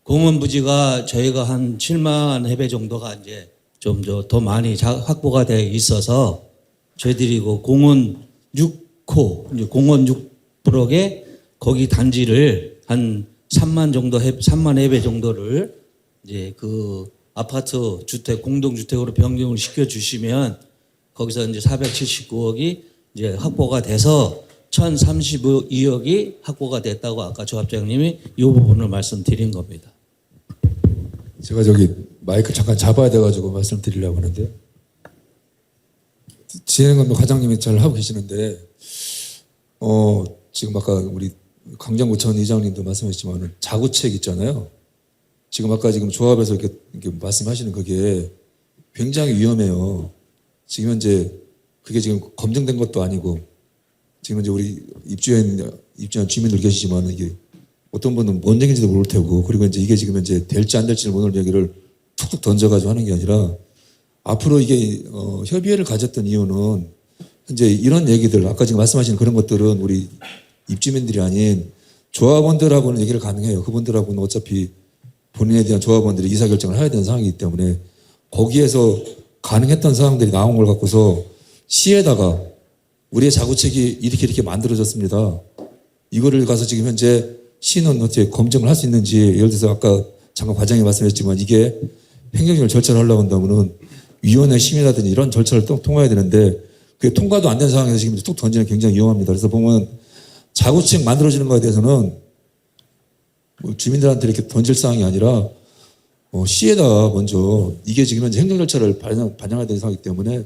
공원 부지가 저희가 한 7만 해배 정도가 이제 좀 더 많이 확보가 돼 있어서 저희들이 그 공원 6호, 이제 공원 6브럭에 거기 단지를 한 3만 해배 정도를 이제 그 아파트 주택, 공동주택으로 변경을 시켜주시면 거기서 이제 479억이 이제 확보가 돼서 1,032억이 확보가 됐다고 아까 조합장님이 이 부분을 말씀드린 겁니다. 제가 저기 마이크 잠깐 잡아야 돼가지고 말씀드리려고 하는데요. 진행은 과장님이 잘 하고 계시는데, 지금 아까 우리 강정구청 이장님도 말씀하셨지만 자구책 있잖아요. 지금 아까 지금 조합에서 이렇게 말씀하시는 그게 굉장히 위험해요. 지금 현재 그게 지금 검증된 것도 아니고 지금 이제 우리 입주한 주민들 계시지만 이게 어떤 분은 뭔 얘기인지도 모를 테고 그리고 이제 이게 지금 이제 될지 안 될지를 모르는 얘기를 툭툭 던져가지고 하는 게 아니라 앞으로 이게 협의회를 가졌던 이유는 현재 이런 얘기들 아까 지금 말씀하신 그런 것들은 우리 입주민들이 아닌 조합원들하고는 얘기를 가능해요. 그분들하고는 어차피 본인에 대한 조합원들이 의사결정을 해야 되는 상황이기 때문에 거기에서 가능했던 사항들이 나온 걸 갖고서 시에다가 우리의 자구책이 이렇게 만들어졌습니다. 이거를 가서 지금 현재 시는 어떻게 검증을 할 수 있는지, 예를 들어서 아까 잠깐 과장이 말씀했지만 이게 행정적인 절차를 하려고 한다면은 위원회 심의라든지 이런 절차를 통과해야 되는데 그게 통과도 안 된 상황에서 지금 툭 던지는 게 굉장히 위험합니다. 그래서 보면 자구책 만들어지는 거에 대해서는 뭐 주민들한테 이렇게 던질 사항이 아니라 시에다 먼저 이게 지금 현재 행정 절차를 반영해야 되는 상황이기 때문에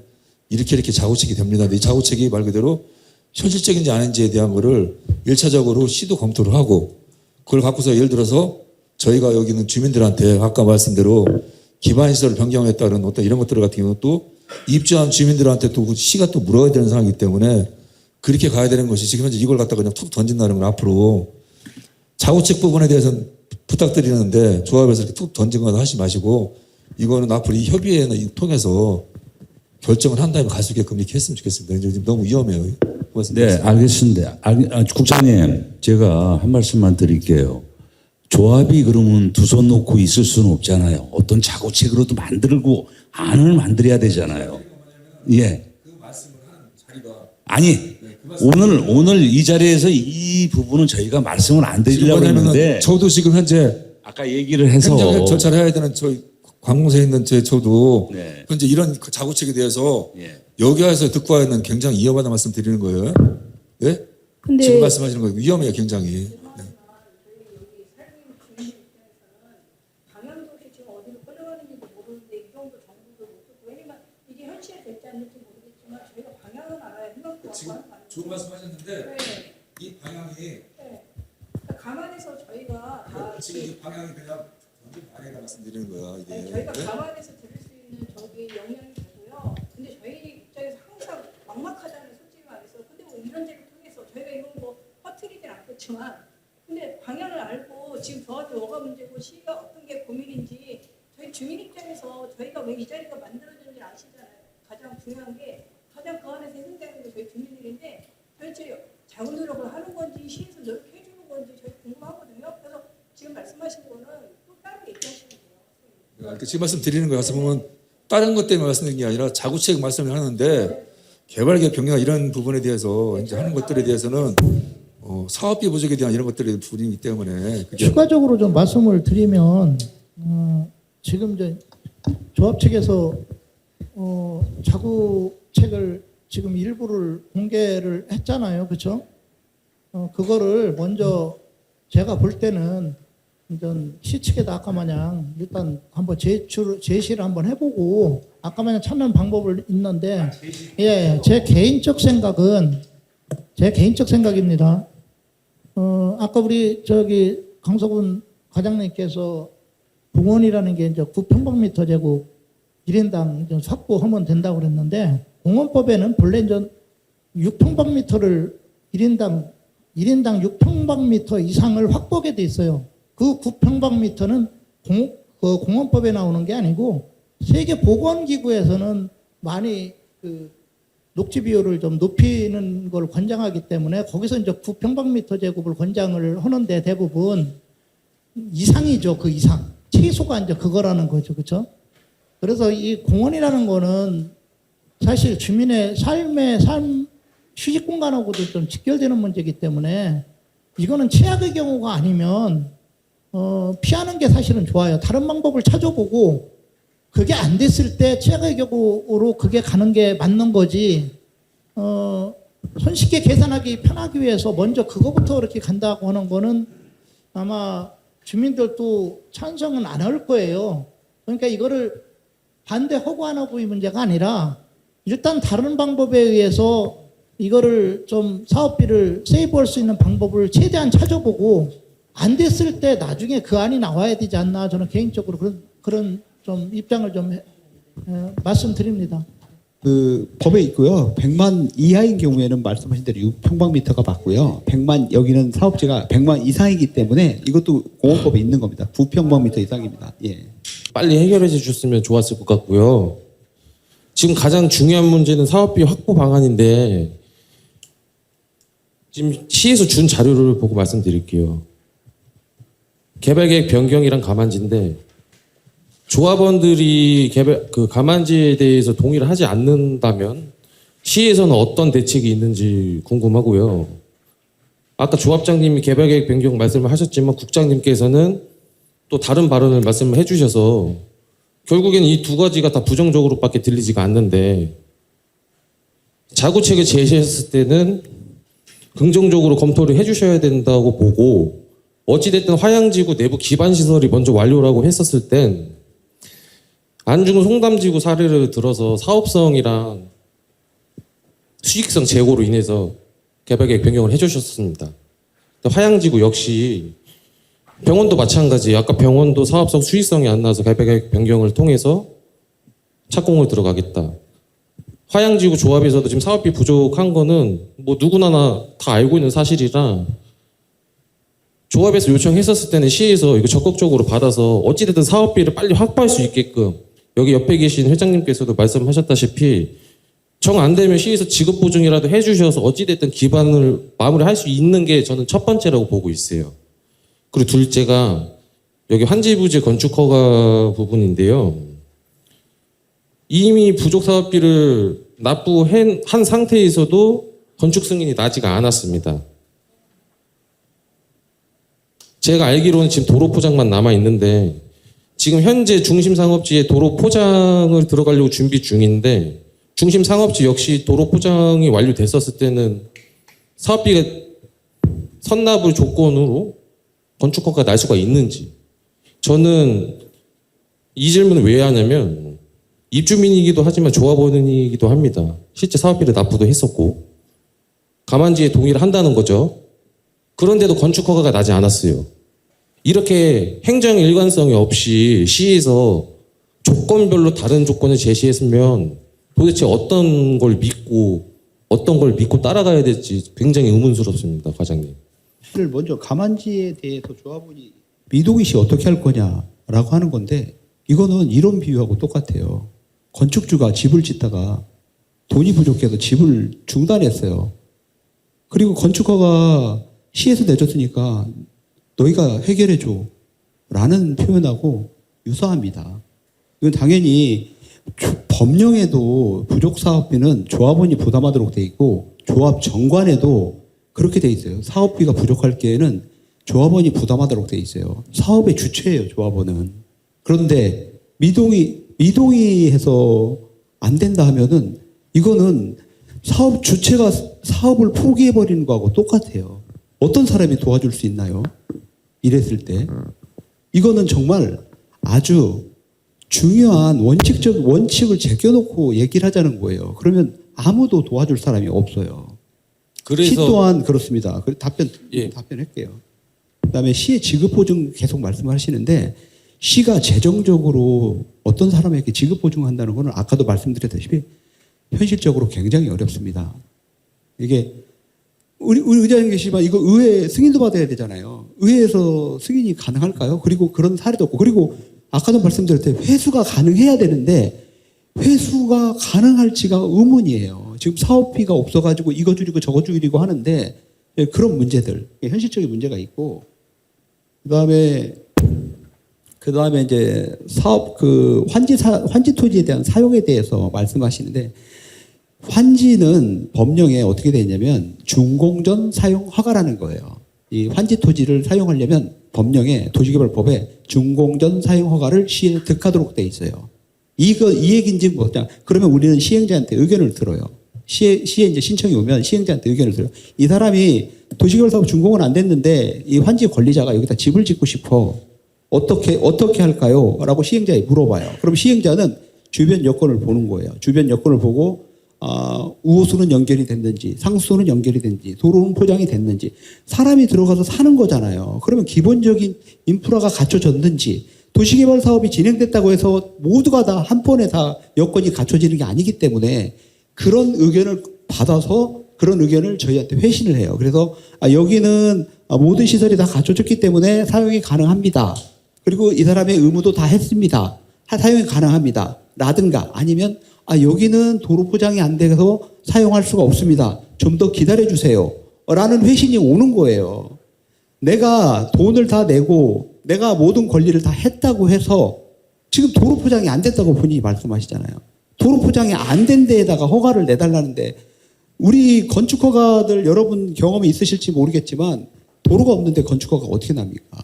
이렇게 자구책이 됩니다. 근데 이 자구책이 말 그대로 현실적인지 아닌지에 대한 거를 1차적으로 시도 검토를 하고 그걸 갖고서 예를 들어서 저희가 여기 있는 주민들한테 아까 말씀대로 기반시설 변경에 따른 어떤 이런 것들 같은 경우는 또 입주한 주민들한테 또 시가 또 물어야 되는 상황이기 때문에 그렇게 가야 되는 것이 지금 현재 이걸 갖다가 그냥 툭 던진다는 건 앞으로 자구책 부분에 대해서는 부탁드리는데 조합에서 이렇게 툭 던진 건 하지 마시고 이거는 앞으로 이 협의회를 통해서 결정을 한 다음에 갈 수 있게끔 이렇게 했으면 좋겠습니다. 지금 너무 위험해요. 고맙습니다. 네, 알겠습니다. 국장님, 제가 한 말씀만 드릴게요. 조합이 그러면 두 손 놓고 있을 수는 없잖아요. 어떤 자구책으로도 만들고 안을 만들어야 되잖아요. 예. 아니, 오늘 이 자리에서 이 부분은 저희가 말씀을 안 드리려고 했는데 저도 지금 현재 아까 얘기를 해서 행정 절차를 해야 되는 저희 관공서에 있는 저도 네. 현재 이런 자구책에 대해서 예. 여기 와서 듣고 와는 굉장히 위험하다는 말씀 드리는 거예요. 예? 근데 지금 말씀하시는 거 위험해요, 굉장히. 네. 방향도시 지금 어디로 끌려가는지도 모르는데 이 정도 정보도 못 듣고 왜냐면 이게 현실에 될지 안 될지 모르겠지만 저희가 방향은 알아야 생각도 하고 하는 거 아니에요? 좋은 말씀하셨는데 네. 이 방향이 네. 그러니까 감안해서 저희가 다 지금 이 방향이 그냥 방향이라 말씀드리는 거야 이게. 아니, 저희가 네? 감안해서 들을 수 있는 저기 영향이 되고요. 근데 저희 입장에서 항상 막막하잖아요, 솔직히 말해서. 근데 뭐 이런 데를 통해서 저희가 이건 뭐 퍼뜨리진 않겠지만, 근데 방향을 알고 지금 저한테 뭐가 문제고 시가 어떤 게 고민인지 저희 주민 입장에서 저희가 왜 이 자리가 만들어졌는지 아시잖아요. 가장 중요한 게 가장 그 안에서 해당되는 게 저희 주민들인데 도대체 자구 노력을 하는 건지 시에서 노력해 주는 건지 저희 궁금하거든요. 그래서 지금 말씀하신 거는 또 다른 게 얘기하시면 돼요. 지금 말씀드리는 거에 가서 보면 다른 것 때문에 말씀드리는 게 아니라 자구책 말씀을 하는데 개발계획 변경 이런 부분에 대해서 이제 하는 것들에 대해서는 사업비 부족에 대한 이런 것들이 부분이기 때문에 그게 추가적으로 좀 말씀을 드리면 지금 이제 조합 측에서 자구책을 지금 일부를 공개를 했잖아요, 그렇죠? 그거를 먼저 제가 볼 때는 이전 시 측에다 아까 마냥 일단 한번 제시를 한번 해보고 아까 마냥 찾는 방법을 있는데 예, 제 개인적 생각입니다. 아까 우리 저기 강석훈 과장님께서 공원이라는 게 이제 9평방미터 제곱 1인당 확보하면 된다고 그랬는데 공원법에는 본래 이제 6평방미터를 1인당 6평방미터 이상을 확보하게 돼 있어요. 그 9평방미터는 공원법에 나오는 게 아니고 세계 보건기구에서는 많이 그 녹지 비율을 좀 높이는 걸 권장하기 때문에 거기서 이제 9평방미터 제곱을 권장을 하는데 대부분 이상이죠. 그 이상. 최소가 이제 그거라는 거죠. 그렇죠? 그래서 이 공원이라는 거는 사실 주민의 삶 휴식 공간하고도 좀 직결되는 문제이기 때문에 이거는 최악의 경우가 아니면 피하는 게 사실은 좋아요. 다른 방법을 찾아보고 그게 안 됐을 때 최악의 경우로 그게 가는 게 맞는 거지. 손쉽게 계산하기 편하기 위해서 먼저 그거부터 그렇게 간다고 하는 거는 아마 주민들도 찬성은 안 할 거예요. 그러니까 이거를 반대하고 안 하고의 문제가 아니라 일단 다른 방법에 의해서 이거를 좀 사업비를 세이브할 수 있는 방법을 최대한 찾아보고 안 됐을 때 나중에 그 안이 나와야 되지 않나 저는 개인적으로 그런 좀 입장을 좀 말씀드립니다. 그 법에 있고요. 100만 이하인 경우에는 말씀하신 대로 6평방미터가 맞고요. 100만 여기는 사업지가 100만 이상이기 때문에 이것도 공원법에 있는 겁니다. 9평방미터 이상입니다. 예. 빨리 해결해 주셨으면 좋았을 것 같고요. 지금 가장 중요한 문제는 사업비 확보 방안인데 지금 시에서 준 자료를 보고 말씀드릴게요. 개발계획 변경이랑 가만지인데 조합원들이 가만지에 대해서 동의를 하지 않는다면 시에서는 어떤 대책이 있는지 궁금하고요. 아까 조합장님이 개발계획 변경 말씀을 하셨지만 국장님께서는 또 다른 발언을 말씀을 해주셔서 결국엔 이 두 가지가 다 부정적으로밖에 들리지가 않는데 자구책을 제시했을 때는 긍정적으로 검토를 해주셔야 된다고 보고 어찌됐든 화양지구 내부 기반시설이 먼저 완료라고 했었을 땐 안중 송담지구 사례를 들어서 사업성이랑 수익성 제고로 인해서 개발계획 변경을 해주셨습니다. 화양지구 역시 병원도 마찬가지. 아까 병원도 사업성 수익성이 안 나서 개발계획 변경을 통해서 착공을 들어가겠다. 화양지구 조합에서도 지금 사업비 부족한 거는 뭐 누구나 다 알고 있는 사실이라 조합에서 요청했었을 때는 시에서 이거 적극적으로 받아서 어찌됐든 사업비를 빨리 확보할 수 있게끔 여기 옆에 계신 회장님께서도 말씀하셨다시피 정 안 되면 시에서 지급 보증이라도 해주셔서 어찌됐든 기반을 마무리할 수 있는 게 저는 첫 번째라고 보고 있어요. 그리고 둘째가 여기 환지부지 건축 허가 부분인데요. 이미 부족 사업비를 납부한 상태에서도 건축 승인이 나지가 않았습니다. 제가 알기로는 지금 도로 포장만 남아 있는데 지금 현재 중심 상업지에 도로 포장을 들어가려고 준비 중인데 중심 상업지 역시 도로 포장이 완료됐었을 때는 사업비가 선납을 조건으로 건축 허가가 날 수가 있는지 저는 이 질문을 왜 하냐면 입주민이기도 하지만 조합원이기도 합니다. 실제 사업비를 납부도 했었고 가만지에 동의를 한다는 거죠. 그런데도 건축 허가가 나지 않았어요. 이렇게 행정 일관성이 없이 시에서 조건별로 다른 조건을 제시했으면 도대체 어떤 걸 믿고 따라가야 될지 굉장히 의문스럽습니다, 과장님. 먼저 가만지에 대해서 조합원이 미동희 씨 어떻게 할 거냐라고 하는 건데 이거는 이론 비유하고 똑같아요. 건축주가 집을 짓다가 돈이 부족해서 집을 중단했어요. 그리고 건축허가 시에서 내줬으니까 너희가 해결해줘 라는 표현하고 유사합니다. 이건 당연히 법령에도 부족사업비는 조합원이 부담하도록 돼 있고 조합 정관에도 그렇게 돼 있어요. 사업비가 부족할 경우에는 조합원이 부담하도록 돼 있어요. 사업의 주체예요, 조합원은. 그런데 미동의해서 안 된다 하면은 이거는 사업 주체가 사업을 포기해버리는 거하고 똑같아요. 어떤 사람이 도와줄 수 있나요? 이랬을 때. 이거는 정말 아주 중요한 원칙을 제껴놓고 얘기를 하자는 거예요. 그러면 아무도 도와줄 사람이 없어요. 시 또한 그렇습니다. 답변할게요. 그다음에 시의 지급 보증 계속 말씀하시는데 시가 재정적으로 어떤 사람에게 지급 보증한다는 것은 아까도 말씀드렸다시피 현실적으로 굉장히 어렵습니다. 이게 우리 의장님 계시지만 이거 의회 승인도 받아야 되잖아요. 의회에서 승인이 가능할까요? 그리고 그런 사례도 없고 그리고 아까도 말씀드렸듯이 회수가 가능해야 되는데 회수가 가능할지가 의문이에요. 지금 사업비가 없어가지고 이거 줄이고 저거 줄이고 하는데 그런 문제들 현실적인 문제가 있고 그다음에 이제 사업 환지 토지에 대한 사용에 대해서 말씀하시는데 환지는 법령에 어떻게 되어 있냐면 중공전 사용 허가라는 거예요. 이 환지 토지를 사용하려면 법령에 도시개발법에 중공전 사용 허가를 시에 득하도록 되어 있어요. 이 얘기인지 뭐냐? 그러면 우리는 시행자한테 의견을 들어요. 시에 이제 신청이 오면 시행자한테 의견을 들어요. 이 사람이 도시개발 사업 준공은 안 됐는데 이 환지 관리자가 여기다 집을 짓고 싶어. 어떻게 할까요? 라고 시행자에 물어봐요. 그럼 시행자는 주변 여건을 보는 거예요. 주변 여건을 보고 우호수는 연결이 됐는지 상수는 연결이 됐는지 도로는 포장이 됐는지 사람이 들어가서 사는 거잖아요. 그러면 기본적인 인프라가 갖춰졌는지 도시개발 사업이 진행됐다고 해서 모두가 다 한 번에 다 여건이 갖춰지는 게 아니기 때문에 그런 의견을 받아서 그런 의견을 저희한테 회신을 해요. 그래서 여기는 모든 시설이 다 갖춰졌기 때문에 사용이 가능합니다. 그리고 이 사람의 의무도 다 했습니다. 사용이 가능합니다. 라든가 아니면 여기는 도로 포장이 안 돼서 사용할 수가 없습니다. 좀 더 기다려 주세요. 라는 회신이 오는 거예요. 내가 돈을 다 내고 내가 모든 권리를 다 했다고 해서 지금 도로 포장이 안 됐다고 본인이 말씀하시잖아요. 도로 포장이 안 된 데에다가 허가를 내달라는데 우리 건축 허가들 여러분 경험이 있으실지 모르겠지만 도로가 없는데 건축 허가가 어떻게 납니까?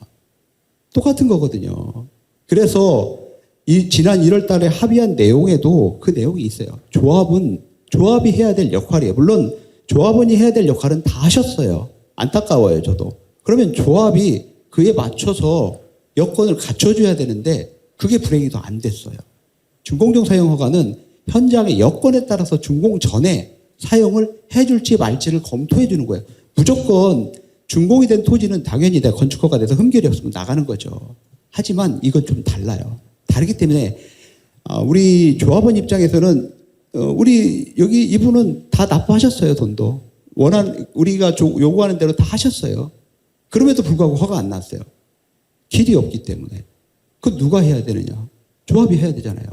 똑같은 거거든요. 그래서 이 지난 1월 달에 합의한 내용에도 그 내용이 있어요. 조합이 해야 될 역할이에요. 물론 조합원이 해야 될 역할은 다 하셨어요. 안타까워요, 저도. 그러면 조합이 그에 맞춰서 여건을 갖춰줘야 되는데 그게 불행히도 안 됐어요. 준공정 사용 허가는 현장의 여건에 따라서 준공 전에 사용을 해줄지 말지를 검토해 주는 거예요. 무조건 준공이 된 토지는 당연히 내가 건축 허가 돼서 흠결이 없으면 나가는 거죠. 하지만 이건 좀 달라요. 다르기 때문에 우리 조합원 입장에서는 우리 여기 이분은 다 납부하셨어요. 돈도 우리가 요구하는 대로 다 하셨어요. 그럼에도 불구하고 허가 안 났어요. 길이 없기 때문에. 그 누가 해야 되느냐? 조합이 해야 되잖아요.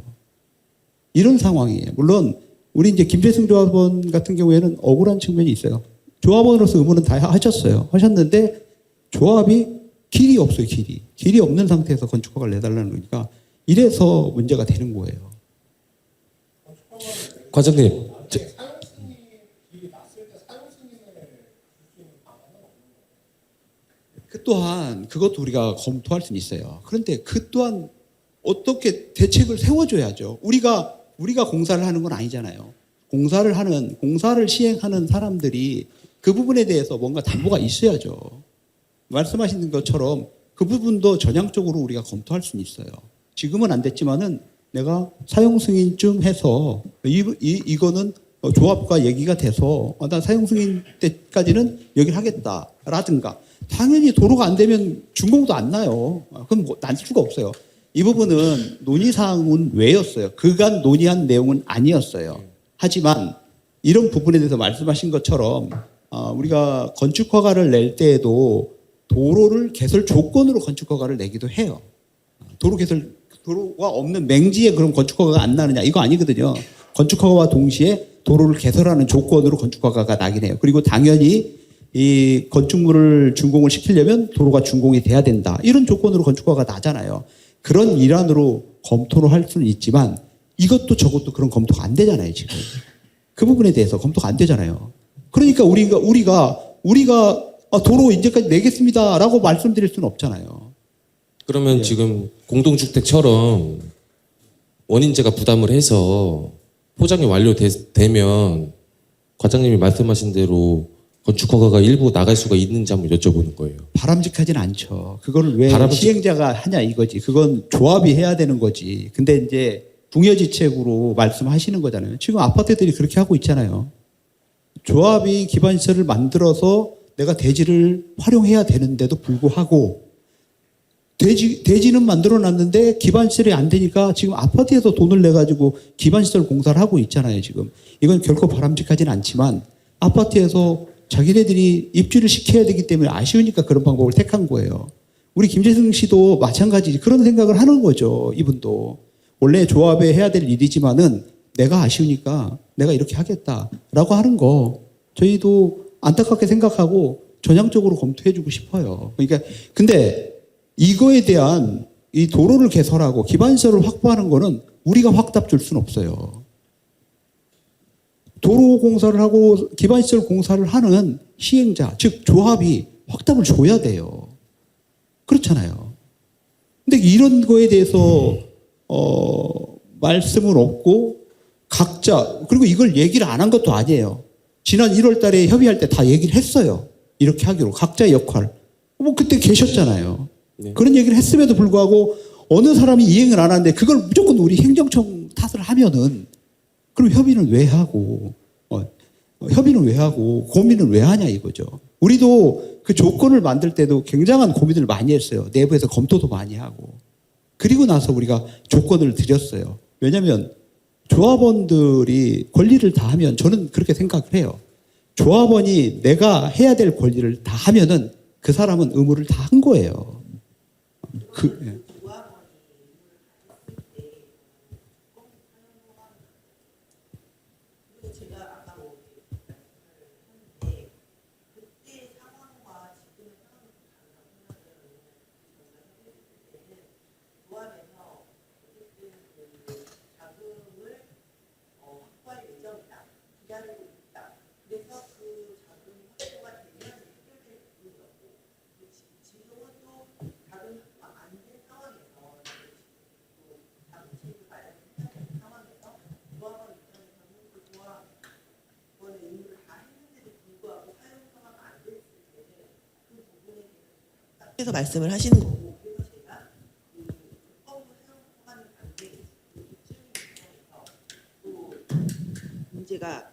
이런 상황이에요. 물론 우리 이제 김재승 조합원 같은 경우에는 억울한 측면이 있어요. 조합원으로서 의무는 다 하셨어요. 하셨는데 조합이 길이 없어요. 길이 없는 상태에서 건축 허가를 내달라는 거니까 이래서 문제가 되는 거예요. 과장님, 그 또한 그것도 우리가 검토할 수는 있어요. 그런데 그 또한 어떻게 대책을 세워줘야죠. 우리가 공사를 하는 건 아니잖아요. 공사를 시행하는 사람들이 그 부분에 대해서 뭔가 담보가 있어야죠. 말씀하시는 것처럼 그 부분도 전향적으로 우리가 검토할 수는 있어요. 지금은 안 됐지만은 내가 사용 승인쯤 해서 이거는 조합과 얘기가 돼서 나 사용 승인 때까지는 여기를 하겠다라든가 당연히 도로가 안 되면 준공도 안 나요. 그럼 날 수가 없어요. 이 부분은 논의사항은 외였어요. 그간 논의한 내용은 아니었어요. 하지만 이런 부분에 대해서 말씀하신 것처럼 우리가 건축허가를 낼 때에도 도로를 개설 조건으로 건축허가를 내기도 해요. 도로가 없는 맹지에 그럼 건축허가가 안 나느냐 이거 아니거든요. 건축허가와 동시에 도로를 개설하는 조건으로 건축허가가 나긴 해요. 그리고 당연히 이 건축물을 준공을 시키려면 도로가 준공이 돼야 된다. 이런 조건으로 건축허가가 나잖아요. 그런 일환으로 검토를 할 수는 있지만 이것도 저것도 그런 검토가 안 되잖아요. 지금 그 부분에 대해서 검토가 안 되잖아요. 그러니까 우리가 도로 이제까지 내겠습니다라고 말씀드릴 수는 없잖아요. 그러면 지금 공동주택처럼 원인재가 부담을 해서 포장이 완료되면 과장님이 말씀하신 대로 건축허가가 일부 나갈 수가 있는지 한번 여쭤보는 거예요. 바람직하진 않죠. 그걸 왜 시행자가 하냐 이거지. 그건 조합이 해야 되는 거지. 근데 이제 궁여지책으로 말씀하시는 거잖아요. 지금 아파트들이 그렇게 하고 있잖아요. 조합이 기반시설을 만들어서 내가 대지를 활용해야 되는데도 불구하고 대지는 만들어놨는데 기반시설이 안 되니까 지금 아파트에서 돈을 내가지고 기반시설 공사를 하고 있잖아요. 지금 이건 결코 바람직하진 않지만 아파트에서 자기네들이 입주를 시켜야 되기 때문에 아쉬우니까 그런 방법을 택한 거예요. 우리 김재승 씨도 마찬가지 그런 생각을 하는 거죠. 이분도 원래 조합에 해야 될 일이지만은 내가 아쉬우니까 내가 이렇게 하겠다라고 하는 거 저희도 안타깝게 생각하고 전향적으로 검토해주고 싶어요. 그러니까 근데 이거에 대한 이 도로를 개설하고 기반시설을 확보하는 거는 우리가 확답 줄 수는 없어요. 도로 공사를 하고 기반시설 공사를 하는 시행자, 즉 조합이 확답을 줘야 돼요. 그렇잖아요. 근데 이런 거에 대해서 말씀은 없고 각자 그리고 이걸 얘기를 안 한 것도 아니에요. 지난 1월 달에 협의할 때 다 얘기를 했어요. 이렇게 하기로 각자의 역할. 뭐 그때 계셨잖아요. 네. 그런 얘기를 했음에도 불구하고 어느 사람이 이행을 안 하는데 그걸 무조건 우리 행정청 탓을 하면은 그럼 협의는 왜 하고 고민을 왜 하냐 이거죠. 우리도 그 조건을 만들 때도 굉장한 고민을 많이 했어요. 내부에서 검토도 많이 하고. 그리고 나서 우리가 조건을 드렸어요. 왜냐하면 조합원들이 권리를 다 하면 저는 그렇게 생각을 해요. 조합원이 내가 해야 될 권리를 다 하면은 그 사람은 의무를 다 한 거예요. 그래서 말씀을 하시는 거고 문제가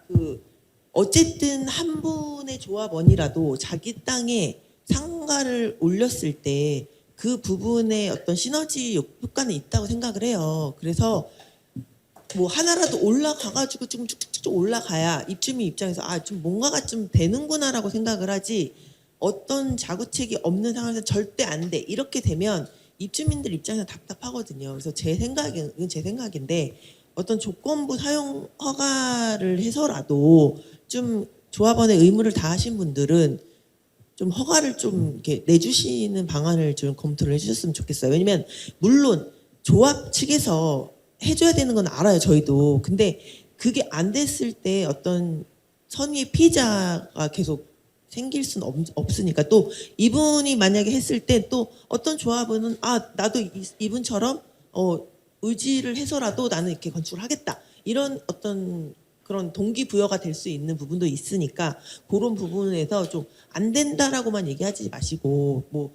어쨌든 한 분의 조합원이라도 자기 땅에 상가를 올렸을 때 그 부분에 어떤 시너지 효과는 있다고 생각을 해요. 그래서 뭐 하나라도 올라가가지고 좀 쭉쭉쭉 올라가야 입주민 입장에서 좀 뭔가가 좀 되는구나라고 생각을 하지, 어떤 자구책이 없는 상황에서 절대 안 돼 이렇게 되면 입주민들 입장에서 답답하거든요. 그래서 이건 제 생각인데 어떤 조건부 사용 허가를 해서라도 좀 조합원의 의무를 다하신 분들은 좀 허가를 좀 이렇게 내주시는 방안을 좀 검토를 해주셨으면 좋겠어요. 왜냐면 물론 조합 측에서 해줘야 되는 건 알아요, 저희도. 근데 그게 안 됐을 때 어떤 선의의 피해자가 계속 생길 수는 없으니까, 또 이분이 만약에 했을 때 또 어떤 조합은 나도 이분처럼 의지를 해서라도 나는 이렇게 건축을 하겠다, 이런 어떤 그런 동기부여가 될 수 있는 부분도 있으니까 그런 부분에서 좀 안 된다라고만 얘기하지 마시고, 뭐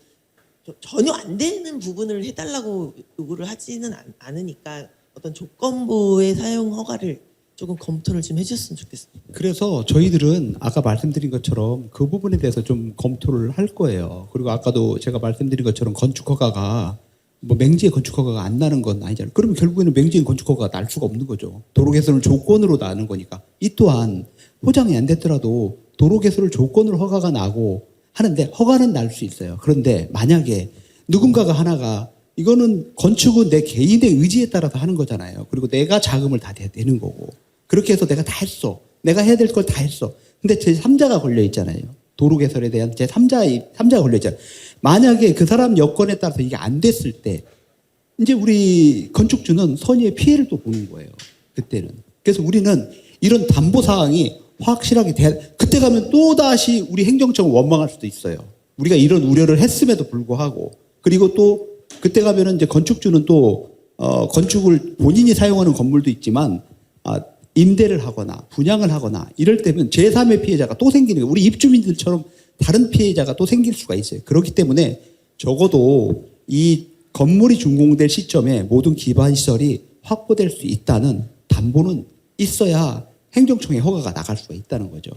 전혀 안 되는 부분을 해달라고 요구를 하지는 않으니까 어떤 조건부의 사용 허가를 조금 검토를 좀 해주셨으면 좋겠습니다. 그래서 저희들은 아까 말씀드린 것처럼 그 부분에 대해서 좀 검토를 할 거예요. 그리고 아까도 제가 말씀드린 것처럼 건축 허가가 뭐 맹지의 건축 허가가 안 나는 건 아니잖아요. 그러면 결국에는 맹지의 건축 허가가 날 수가 없는 거죠. 도로 개선을 조건으로 나는 거니까. 이 또한 포장이 안 됐더라도 도로 개선을 조건으로 허가가 나고 하는데 허가는 날 수 있어요. 그런데 만약에 누군가가 하나가 이거는 건축은 내 개인의 의지에 따라서 하는 거잖아요. 그리고 내가 자금을 다 내는 거고. 그렇게 해서 내가 다 했어. 내가 해야 될 걸 다 했어. 근데 제3자가 걸려 있잖아요. 도로 개설에 대한 제3자가 걸려 있잖아요. 만약에 그 사람 여건에 따라서 이게 안 됐을 때 이제 우리 건축주는 선의의 피해를 또 보는 거예요. 그때는. 그래서 우리는 이런 담보 사항이 확실하게 그때 가면 또다시 우리 행정청을 원망할 수도 있어요. 우리가 이런 우려를 했음에도 불구하고. 그리고 또 그때 가면은 이제 건축주는 또 건축을 본인이 사용하는 건물도 있지만 임대를 하거나 분양을 하거나 이럴 때면 제3의 피해자가 또 생기는 거예요. 우리 입주민들처럼 다른 피해자가 또 생길 수가 있어요. 그렇기 때문에 적어도 이 건물이 준공될 시점에 모든 기반 시설이 확보될 수 있다는 담보는 있어야 행정청의 허가가 나갈 수가 있다는 거죠.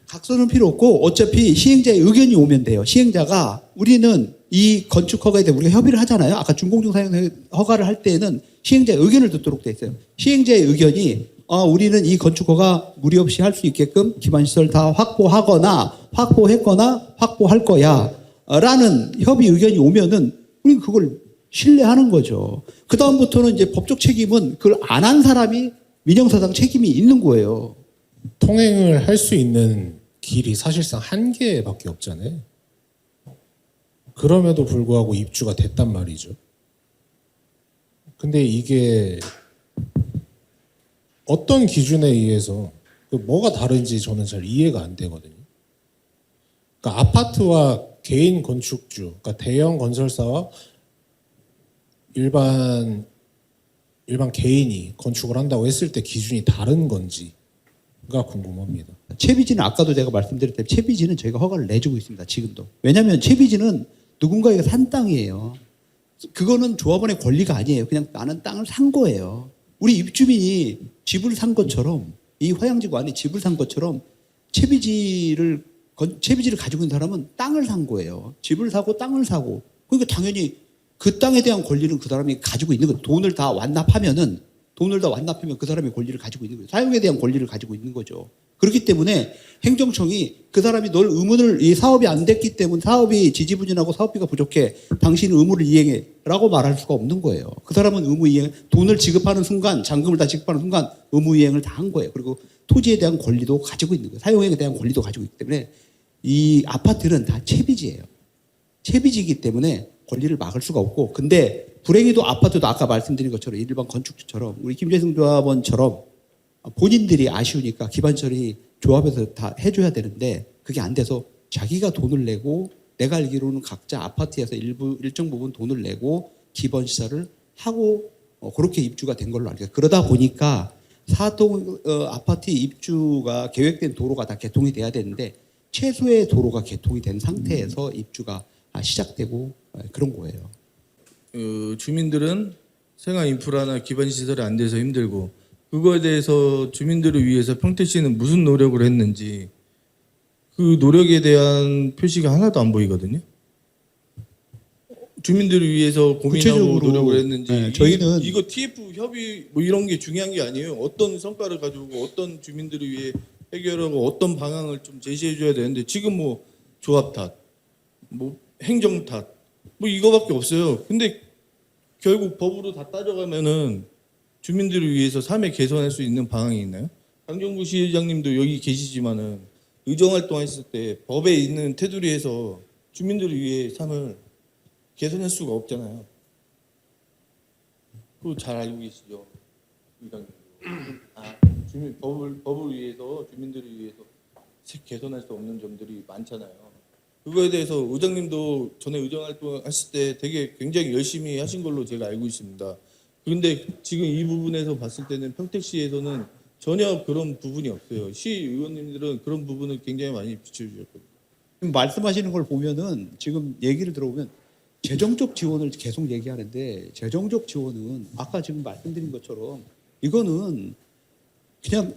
각서는 필요 없고 어차피 시행자의 의견이 오면 돼요. 시행자가 우리는 이 건축 허가에 대해 우리가 협의를 하잖아요. 아까 준공중 사용 허가를 할 때에는 시행자의 의견을 듣도록 돼 있어요. 시행자의 의견이 우리는 이 건축 허가 무리 없이 할 수 있게끔 기반 시설 다 확보하거나 확보했거나 확보할 거야 라는 협의 의견이 오면은 우리는 그걸 신뢰하는 거죠. 그 다음부터는 이제 법적 책임은 그걸 안 한 사람이 민형사상 책임이 있는 거예요. 통행을 할 수 있는 길이 사실상 한 개밖에 없잖아요. 그럼에도 불구하고 입주가 됐단 말이죠. 근데 이게 어떤 기준에 의해서 뭐가 다른지 저는 잘 이해가 안 되거든요. 그러니까 아파트와 개인 건축주, 그러니까 대형 건설사와 일반 개인이 건축을 한다고 했을 때 기준이 다른 건지가 궁금합니다. 채비지는 아까도 제가 말씀드렸듯이 채비지는 저희가 허가를 내주고 있습니다. 지금도. 왜냐하면 채비지는 누군가에게 산 땅이에요. 그거는 조합원의 권리가 아니에요. 그냥 나는 땅을 산 거예요. 우리 입주민이 집을 산 것처럼 이 화양지구 안에 집을 산 것처럼 채비지를 가지고 있는 사람은 땅을 산 거예요. 집을 사고 땅을 사고. 그러니까 당연히 그 땅에 대한 권리는 그 사람이 가지고 있는 거예요. 돈을 다 완납하면은 돈을 다 완납하면 그 사람의 권리를 가지고 있는 거예요. 사용에 대한 권리를 가지고 있는 거죠. 그렇기 때문에 행정청이 그 사람이 널 의무를 이 사업이 안 됐기 때문에 사업이 지지부진하고 사업비가 부족해 당신 의무를 이행해라고 말할 수가 없는 거예요. 그 사람은 의무 이행 돈을 지급하는 순간 잔금을 다 지급하는 순간 의무 이행을 다 한 거예요. 그리고 토지에 대한 권리도 가지고 있는 거예요. 사용에 대한 권리도 가지고 있기 때문에 이 아파트는 다 채비지예요. 채비지이기 때문에 권리를 막을 수가 없고 근데 불행히도 아파트도 아까 말씀드린 것처럼 일반 건축주처럼 우리 김재승 조합원처럼 본인들이 아쉬우니까 기반 처리 조합에서 다 해줘야 되는데 그게 안 돼서 자기가 돈을 내고 내가 알기로는 각자 아파트에서 일정 부분 돈을 내고 기본 시설을 하고 그렇게 입주가 된 걸로 알고 있어요. 그러다 보니까 사동 아파트 입주가 계획된 도로가 다 개통이 돼야 되는데 최소의 도로가 개통이 된 상태에서 입주가 시작되고 그런 거예요. 주민들은 생활 인프라나 기반 시설이 안 돼서 힘들고 그거에 대해서 주민들을 위해서 평택시는 무슨 노력을 했는지 그 노력에 대한 표시가 하나도 안 보이거든요. 주민들을 위해서 고민하고 구체적으로, 노력을 했는지 네, 저희는 이거 TF 협의 뭐 이런 게 중요한 게 아니에요. 어떤 성과를 가지고 어떤 주민들을 위해 해결하고 어떤 방향을 좀 제시해 줘야 되는데 지금 뭐 조합 탓, 뭐 행정 탓, 뭐 이거밖에 없어요. 근데 결국 법으로 다 따져가면은 주민들을 위해서 삶을 개선할 수 있는 방향이 있나요? 강정구 시장님도 여기 계시지만은 의정활동했을 때 법에 있는 테두리에서 주민들을 위해 삶을 개선할 수가 없잖아요. 그거 잘 알고 계시죠, 의장님. 법을 위해서 주민들을 위해서 개선할 수 없는 점들이 많잖아요. 그거에 대해서 의장님도 전에 의정활동 하실 때 되게 굉장히 열심히 하신 걸로 제가 알고 있습니다. 그런데 지금 이 부분에서 봤을 때는 평택시에서는 전혀 그런 부분이 없어요. 시 의원님들은 그런 부분을 굉장히 많이 비춰주셨거든요. 지금 말씀하시는 걸 보면은 지금 얘기를 들어보면 재정적 지원을 계속 얘기하는데 재정적 지원은 아까 지금 말씀드린 것처럼 이거는 그냥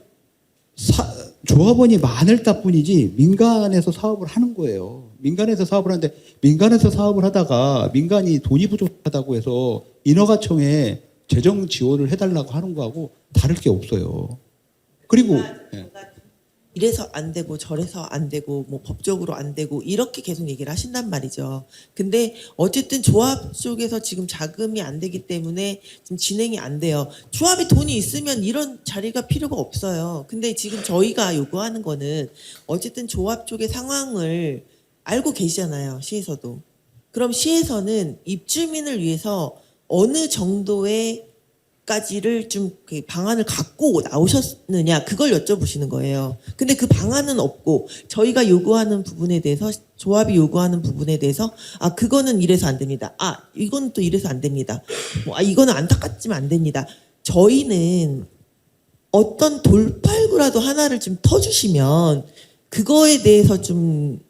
조합원이 많을 따뿐이지 민간에서 사업을 하는 거예요. 민간에서 사업을 하는데 민간에서 사업을 하다가 민간이 돈이 부족하다고 해서 인허가청에 재정 지원을 해달라고 하는 거하고 다를 게 없어요. 그리고 이래서 안 되고 저래서 안 되고 뭐 법적으로 안 되고 이렇게 계속 얘기를 하신단 말이죠. 근데 어쨌든 조합 쪽에서 지금 자금이 안 되기 때문에 지금 진행이 안 돼요. 조합에 돈이 있으면 이런 자리가 필요가 없어요. 근데 지금 저희가 요구하는 거는 어쨌든 조합 쪽의 상황을 알고 계시잖아요. 시에서도. 그럼 시에서는 입주민을 위해서 어느 정도의 까지를 좀 그 방안을 갖고 나오셨느냐 그걸 여쭤보시는 거예요. 근데 그 방안은 없고 저희가 요구하는 부분에 대해서 조합이 요구하는 부분에 대해서 그거는 이래서 안 됩니다. 이건 또 이래서 안 됩니다. 이거는 안타깝지만 안 됩니다. 저희는 어떤 돌팔구라도 하나를 좀 터주시면 그거에 대해서 좀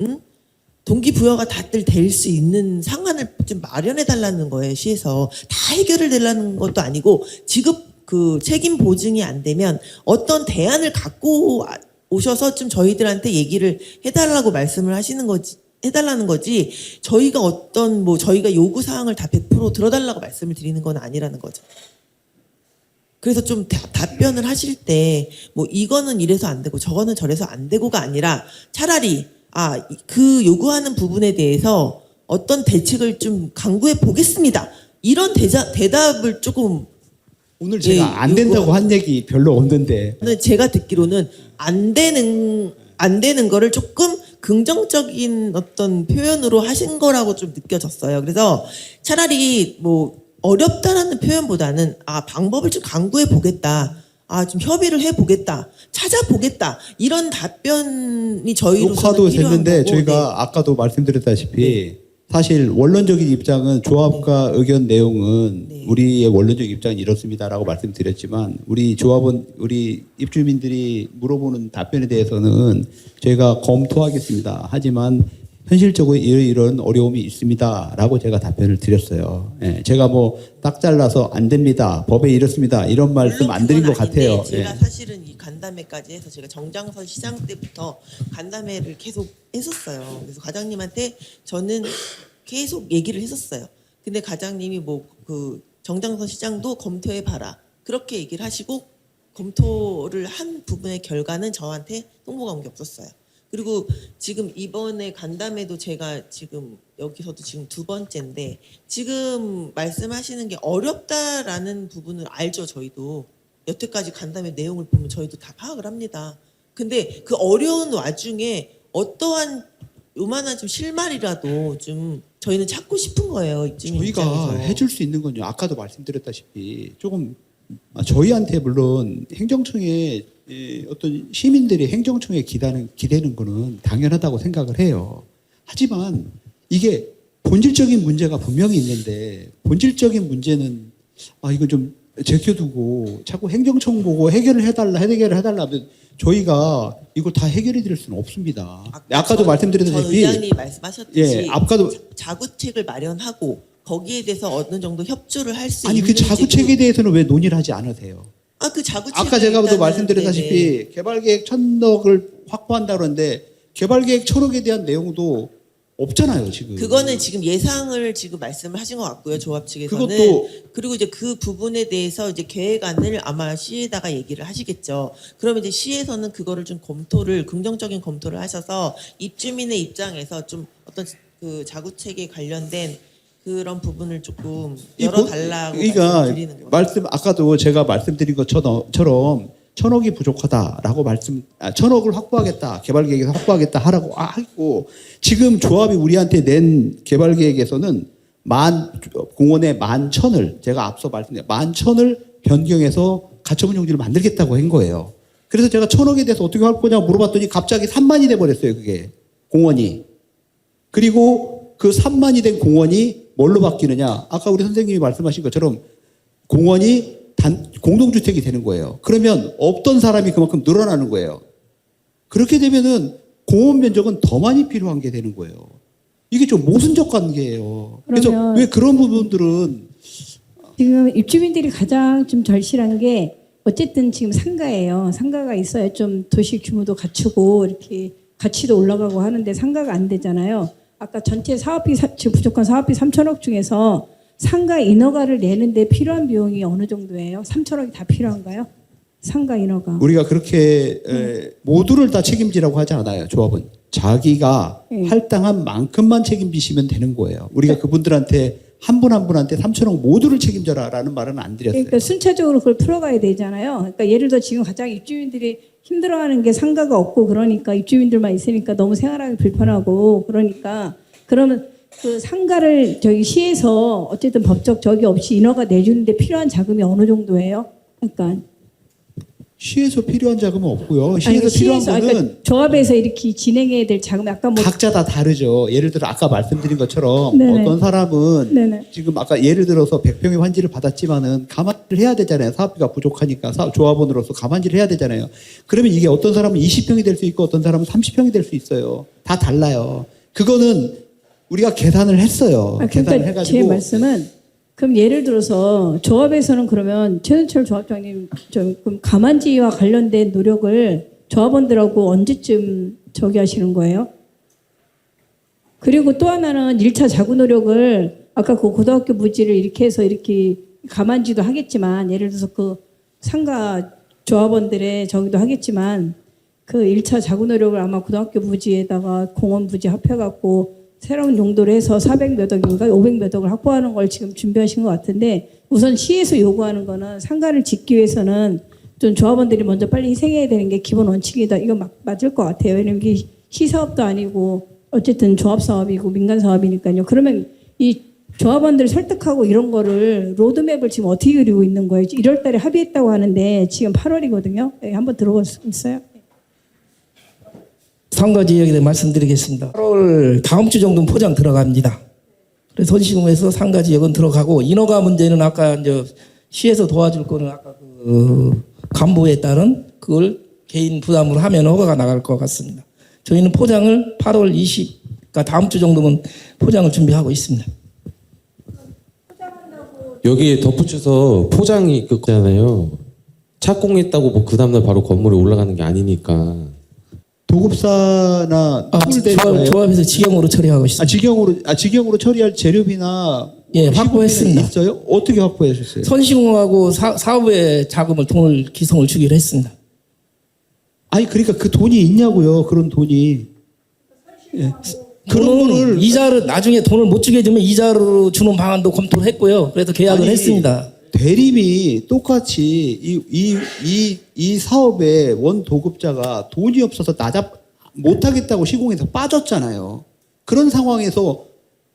동기부여가 다들 될 수 있는 상황을 좀 마련해 달라는 거예요. 시에서 다 해결을 되려는 것도 아니고 지급 그 책임 보증이 안 되면 어떤 대안을 갖고 오셔서 좀 저희들한테 얘기를 해달라고 말씀을 하시는 거지. 해달라는 거지. 저희가 어떤 뭐 저희가 요구 사항을 다 100% 들어달라고 말씀을 드리는 건 아니라는 거죠. 그래서 좀 답변을 하실 때 뭐 이거는 이래서 안 되고 저거는 저래서 안 되고가 아니라 차라리 그 요구하는 부분에 대해서 어떤 대책을 좀 강구해 보겠습니다. 이런 대답을 조금 오늘 제가 안 된다고 한 얘기 별로 없는데 제가 듣기로는 안 되는 거를 조금 긍정적인 어떤 표현으로 하신 거라고 좀 느껴졌어요. 그래서 차라리 뭐 어렵다라는 표현보다는 방법을 좀 강구해 보겠다. 좀 협의를 해보겠다, 찾아보겠다 이런 답변이 저희로서는 녹화도 필요한 됐는데 거고, 저희가 아까도 말씀드렸다시피 사실 원론적인 입장은 조합과 의견 내용은 우리의 원론적 입장은 이렇습니다라고 말씀드렸지만 우리 조합원 우리 입주민들이 물어보는 답변에 대해서는 저희가 검토하겠습니다. 하지만 현실적으로 이런 어려움이 있습니다라고 제가 답변을 드렸어요. 제가 뭐 딱 잘라서 안 됩니다. 법에 이렇습니다. 이런 말씀 안 드린 것 같아요. 제가 사실은 이 간담회까지 해서 제가 정장선 시장 때부터 간담회를 계속 했었어요. 그래서 과장님한테 저는 계속 얘기를 했었어요. 근데 과장님이 뭐 그 정장선 시장도 검토해 봐라. 그렇게 얘기를 하시고 검토를 한 부분의 결과는 저한테 통보가 온 게 없었어요. 그리고 지금 이번에 간담회도 제가 지금 여기서도 지금 2번째인데 지금 말씀하시는 게 어렵다라는 부분을 알죠. 저희도 여태까지 간담회 내용을 보면 저희도 다 파악을 합니다. 근데 그 어려운 와중에 어떠한 요만한 좀 실마리라도 좀 저희는 찾고 싶은 거예요. 입주민 저희가 입장에서. 해줄 수 있는 건요. 아까도 말씀드렸다시피 조금 저희한테 물론 행정청에 어떤 시민들이 행정청에 기대는 거는 당연하다고 생각을 해요. 하지만 이게 본질적인 문제가 분명히 있는데 본질적인 문제는 이건 좀 제껴두고 자꾸 행정청 보고 해결을 해달라 하면 저희가 이걸 다 해결해 드릴 수는 없습니다. 아까도 말씀드렸다시피 저 의장님 말씀하셨듯이 아까도 자구책을 마련하고 거기에 대해서 어느 정도 협조를 할 수 아니 있는 그 자구책에 대해서는 왜 논의를 하지 않으세요? 그 자구책 아까 제가도 말씀드렸다시피 개발계획 1,000억을 확보한다 그러는데 개발계획 1,000억에 대한 내용도 없잖아요 지금. 그거는 지금 예상을 지금 말씀을 하신 것 같고요. 조합 측에서는. 그것도 그리고 이제 그 부분에 대해서 이제 계획안을 아마 시에다가 얘기를 하시겠죠. 그러면 이제 시에서는 그거를 좀 긍정적인 검토를 하셔서 입주민의 입장에서 좀 어떤 그 자구책에 관련된 그런 부분을 조금 열어달라고 말씀드리는 거예요. 아까도 제가 말씀드린 것처럼 1,000억이 부족하다라고 1,000억을 확보하겠다, 개발계획에서 확보하겠다 하라고 하고 지금 조합이 우리한테 낸 개발계획에서는 공원의 11,000을 제가 앞서 말씀드린 11,000을 변경해서 가처분 용지를 만들겠다고 한 거예요. 그래서 제가 1,000억에 대해서 어떻게 할 거냐고 물어봤더니 갑자기 3만이 돼버렸어요. 그게 공원이. 그리고 그 3만이 된 공원이 뭘로 바뀌느냐? 아까 우리 선생님이 말씀하신 것처럼 공원이 공동주택이 되는 거예요. 그러면 없던 사람이 그만큼 늘어나는 거예요. 그렇게 되면은 공원 면적은 더 많이 필요한 게 되는 거예요. 이게 좀 모순적 관계예요. 그래서 왜 그런 부분들은 지금 입주민들이 가장 좀 절실한 게 어쨌든 지금 상가예요. 상가가 있어야 좀 도시 규모도 갖추고 이렇게 가치도 올라가고 하는데 상가가 안 되잖아요. 아까 전체 사업비 지금 부족한 사업비 3,000억 중에서 상가 인허가를 내는데 필요한 비용이 어느 정도예요? 3,000억이 다 필요한가요? 상가 인허가. 우리가 그렇게 모두를 다 책임지라고 하지 않아요. 조합은 자기가 할당한 만큼만 책임지시면 되는 거예요. 우리가 그분들한테 한 분 한 분한테 3,000억 모두를 책임져라라는 말은 안 드렸어요. 그러니까 순차적으로 그걸 풀어가야 되잖아요. 그러니까 예를 들어 지금 가장 입주민들이 힘들어하는 게 상가가 없고 그러니까 입주민들만 있으니까 너무 생활하기 불편하고 그러니까 그러면 그 상가를 저희 시에서 어쨌든 법적 적이 없이 인허가 내주는데 필요한 자금이 어느 정도예요? 그러니까 시에서 필요한 자금은 없고요. 시에서 필요한 거는 그러니까 조합에서 이렇게 진행해야 될 자금이 아까 각자 다 다르죠. 예를 들어 아까 말씀드린 것처럼 네네. 어떤 사람은 네네. 지금 아까 예를 들어서 100평의 환지를 받았지만은 가만히를 해야 되잖아요. 사업비가 부족하니까 조합원으로서 가만히를 해야 되잖아요. 그러면 이게 어떤 사람은 20평이 될 수 있고 어떤 사람은 30평이 될 수 있어요. 다 달라요. 그거는 우리가 계산을 했어요. 그러니까 계산을 해가지고 제 말씀은 그럼 예를 들어서 조합에서는 그러면 최순철 조합장님 그럼 가만지와 관련된 노력을 조합원들하고 언제쯤 저기 하시는 거예요? 그리고 또 하나는 1차 자구 노력을 아까 그 고등학교 부지를 이렇게 해서 이렇게 가만지도 하겠지만 예를 들어서 그 상가 조합원들의 저기도 하겠지만 그 1차 자구 노력을 아마 고등학교 부지에다가 공원 부지 합해갖고 새로운 용도로 해서 400몇 억인가 500몇 억을 확보하는 걸 지금 준비하신 것 같은데 우선 시에서 요구하는 거는 상가를 짓기 위해서는 좀 조합원들이 먼저 빨리 희생해야 되는 게 기본 원칙이다. 이거 맞을 것 같아요. 왜냐면 이게 시사업도 아니고 어쨌든 조합사업이고 민간사업이니까요. 그러면 이 조합원들을 설득하고 이런 거를 로드맵을 지금 어떻게 그리고 있는 거예요? 1월 달에 합의했다고 하는데 지금 8월이거든요. 한번 들어볼 수 있어요? 상가 지역에 대해 말씀드리겠습니다. 8월 다음 주 정도는 포장 들어갑니다. 그래서 선시공에서 상가 지역은 들어가고 인허가 문제는 아까 이제 시에서 도와줄 거는 아까 그 간부에 따른 그걸 개인 부담으로 하면 허가가 나갈 것 같습니다. 저희는 포장을 8월 20, 그러니까 다음 주 정도면 포장을 준비하고 있습니다. 여기에 덧붙여서 포장이 그거잖아요. 착공했다고 뭐 그 다음날 바로 건물에 올라가는 게 아니니까. 도급사나 조합에서 직영으로 처리하고 있습니다. 직영으로 처리할 재료비나 예, 확보했습니다. 있어요? 어떻게 확보하셨어요? 선시공하고 사업에 자금을 돈을 기성을 주기로 했습니다. 아니 그러니까 그 돈이 있냐고요. 그런 돈이. 예. 그런 돈은 거를 이자를 나중에 돈을 못 주게 되면 이자로 주는 방안도 검토를 했고요. 그래서 계약을 아니, 했습니다. 대림이 똑같이 이 사업의 원 도급자가 돈이 없어서 못하겠다고 시공에서 빠졌잖아요. 그런 상황에서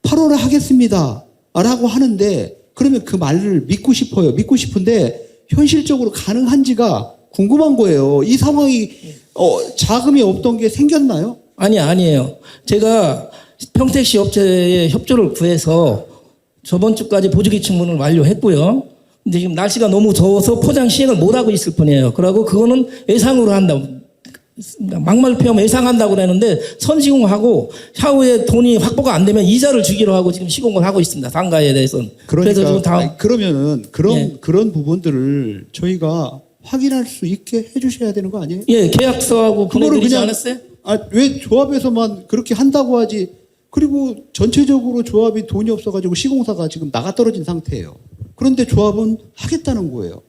8월에 하겠습니다. 라고 하는데 그러면 그 말을 믿고 싶어요. 믿고 싶은데 현실적으로 가능한지가 궁금한 거예요. 이 상황이 자금이 없던 게 생겼나요? 아니에요. 제가 평택시 업체에 협조를 구해서 저번 주까지 보조기 충분을 완료했고요. 근데 지금 날씨가 너무 더워서 포장 시행을 못 하고 있을 뿐이에요. 그러고 그거는 예상으로 한다고. 막말 표현 예상한다고 그러는데 선시공하고 향후에 돈이 확보가 안 되면 이자를 주기로 하고 지금 시공을 하고 있습니다. 단가에 대해서는. 그래서 지금 다음 그러면은 그런 부분들을 저희가 확인할 수 있게 해주셔야 되는 거 아니에요? 예, 계약서하고 보내드리지 않았어요? 왜 조합에서만 그렇게 한다고 하지? 그리고 전체적으로 조합이 돈이 없어가지고 시공사가 지금 나가 떨어진 상태예요. 그런데 조합은 하겠다는 거예요.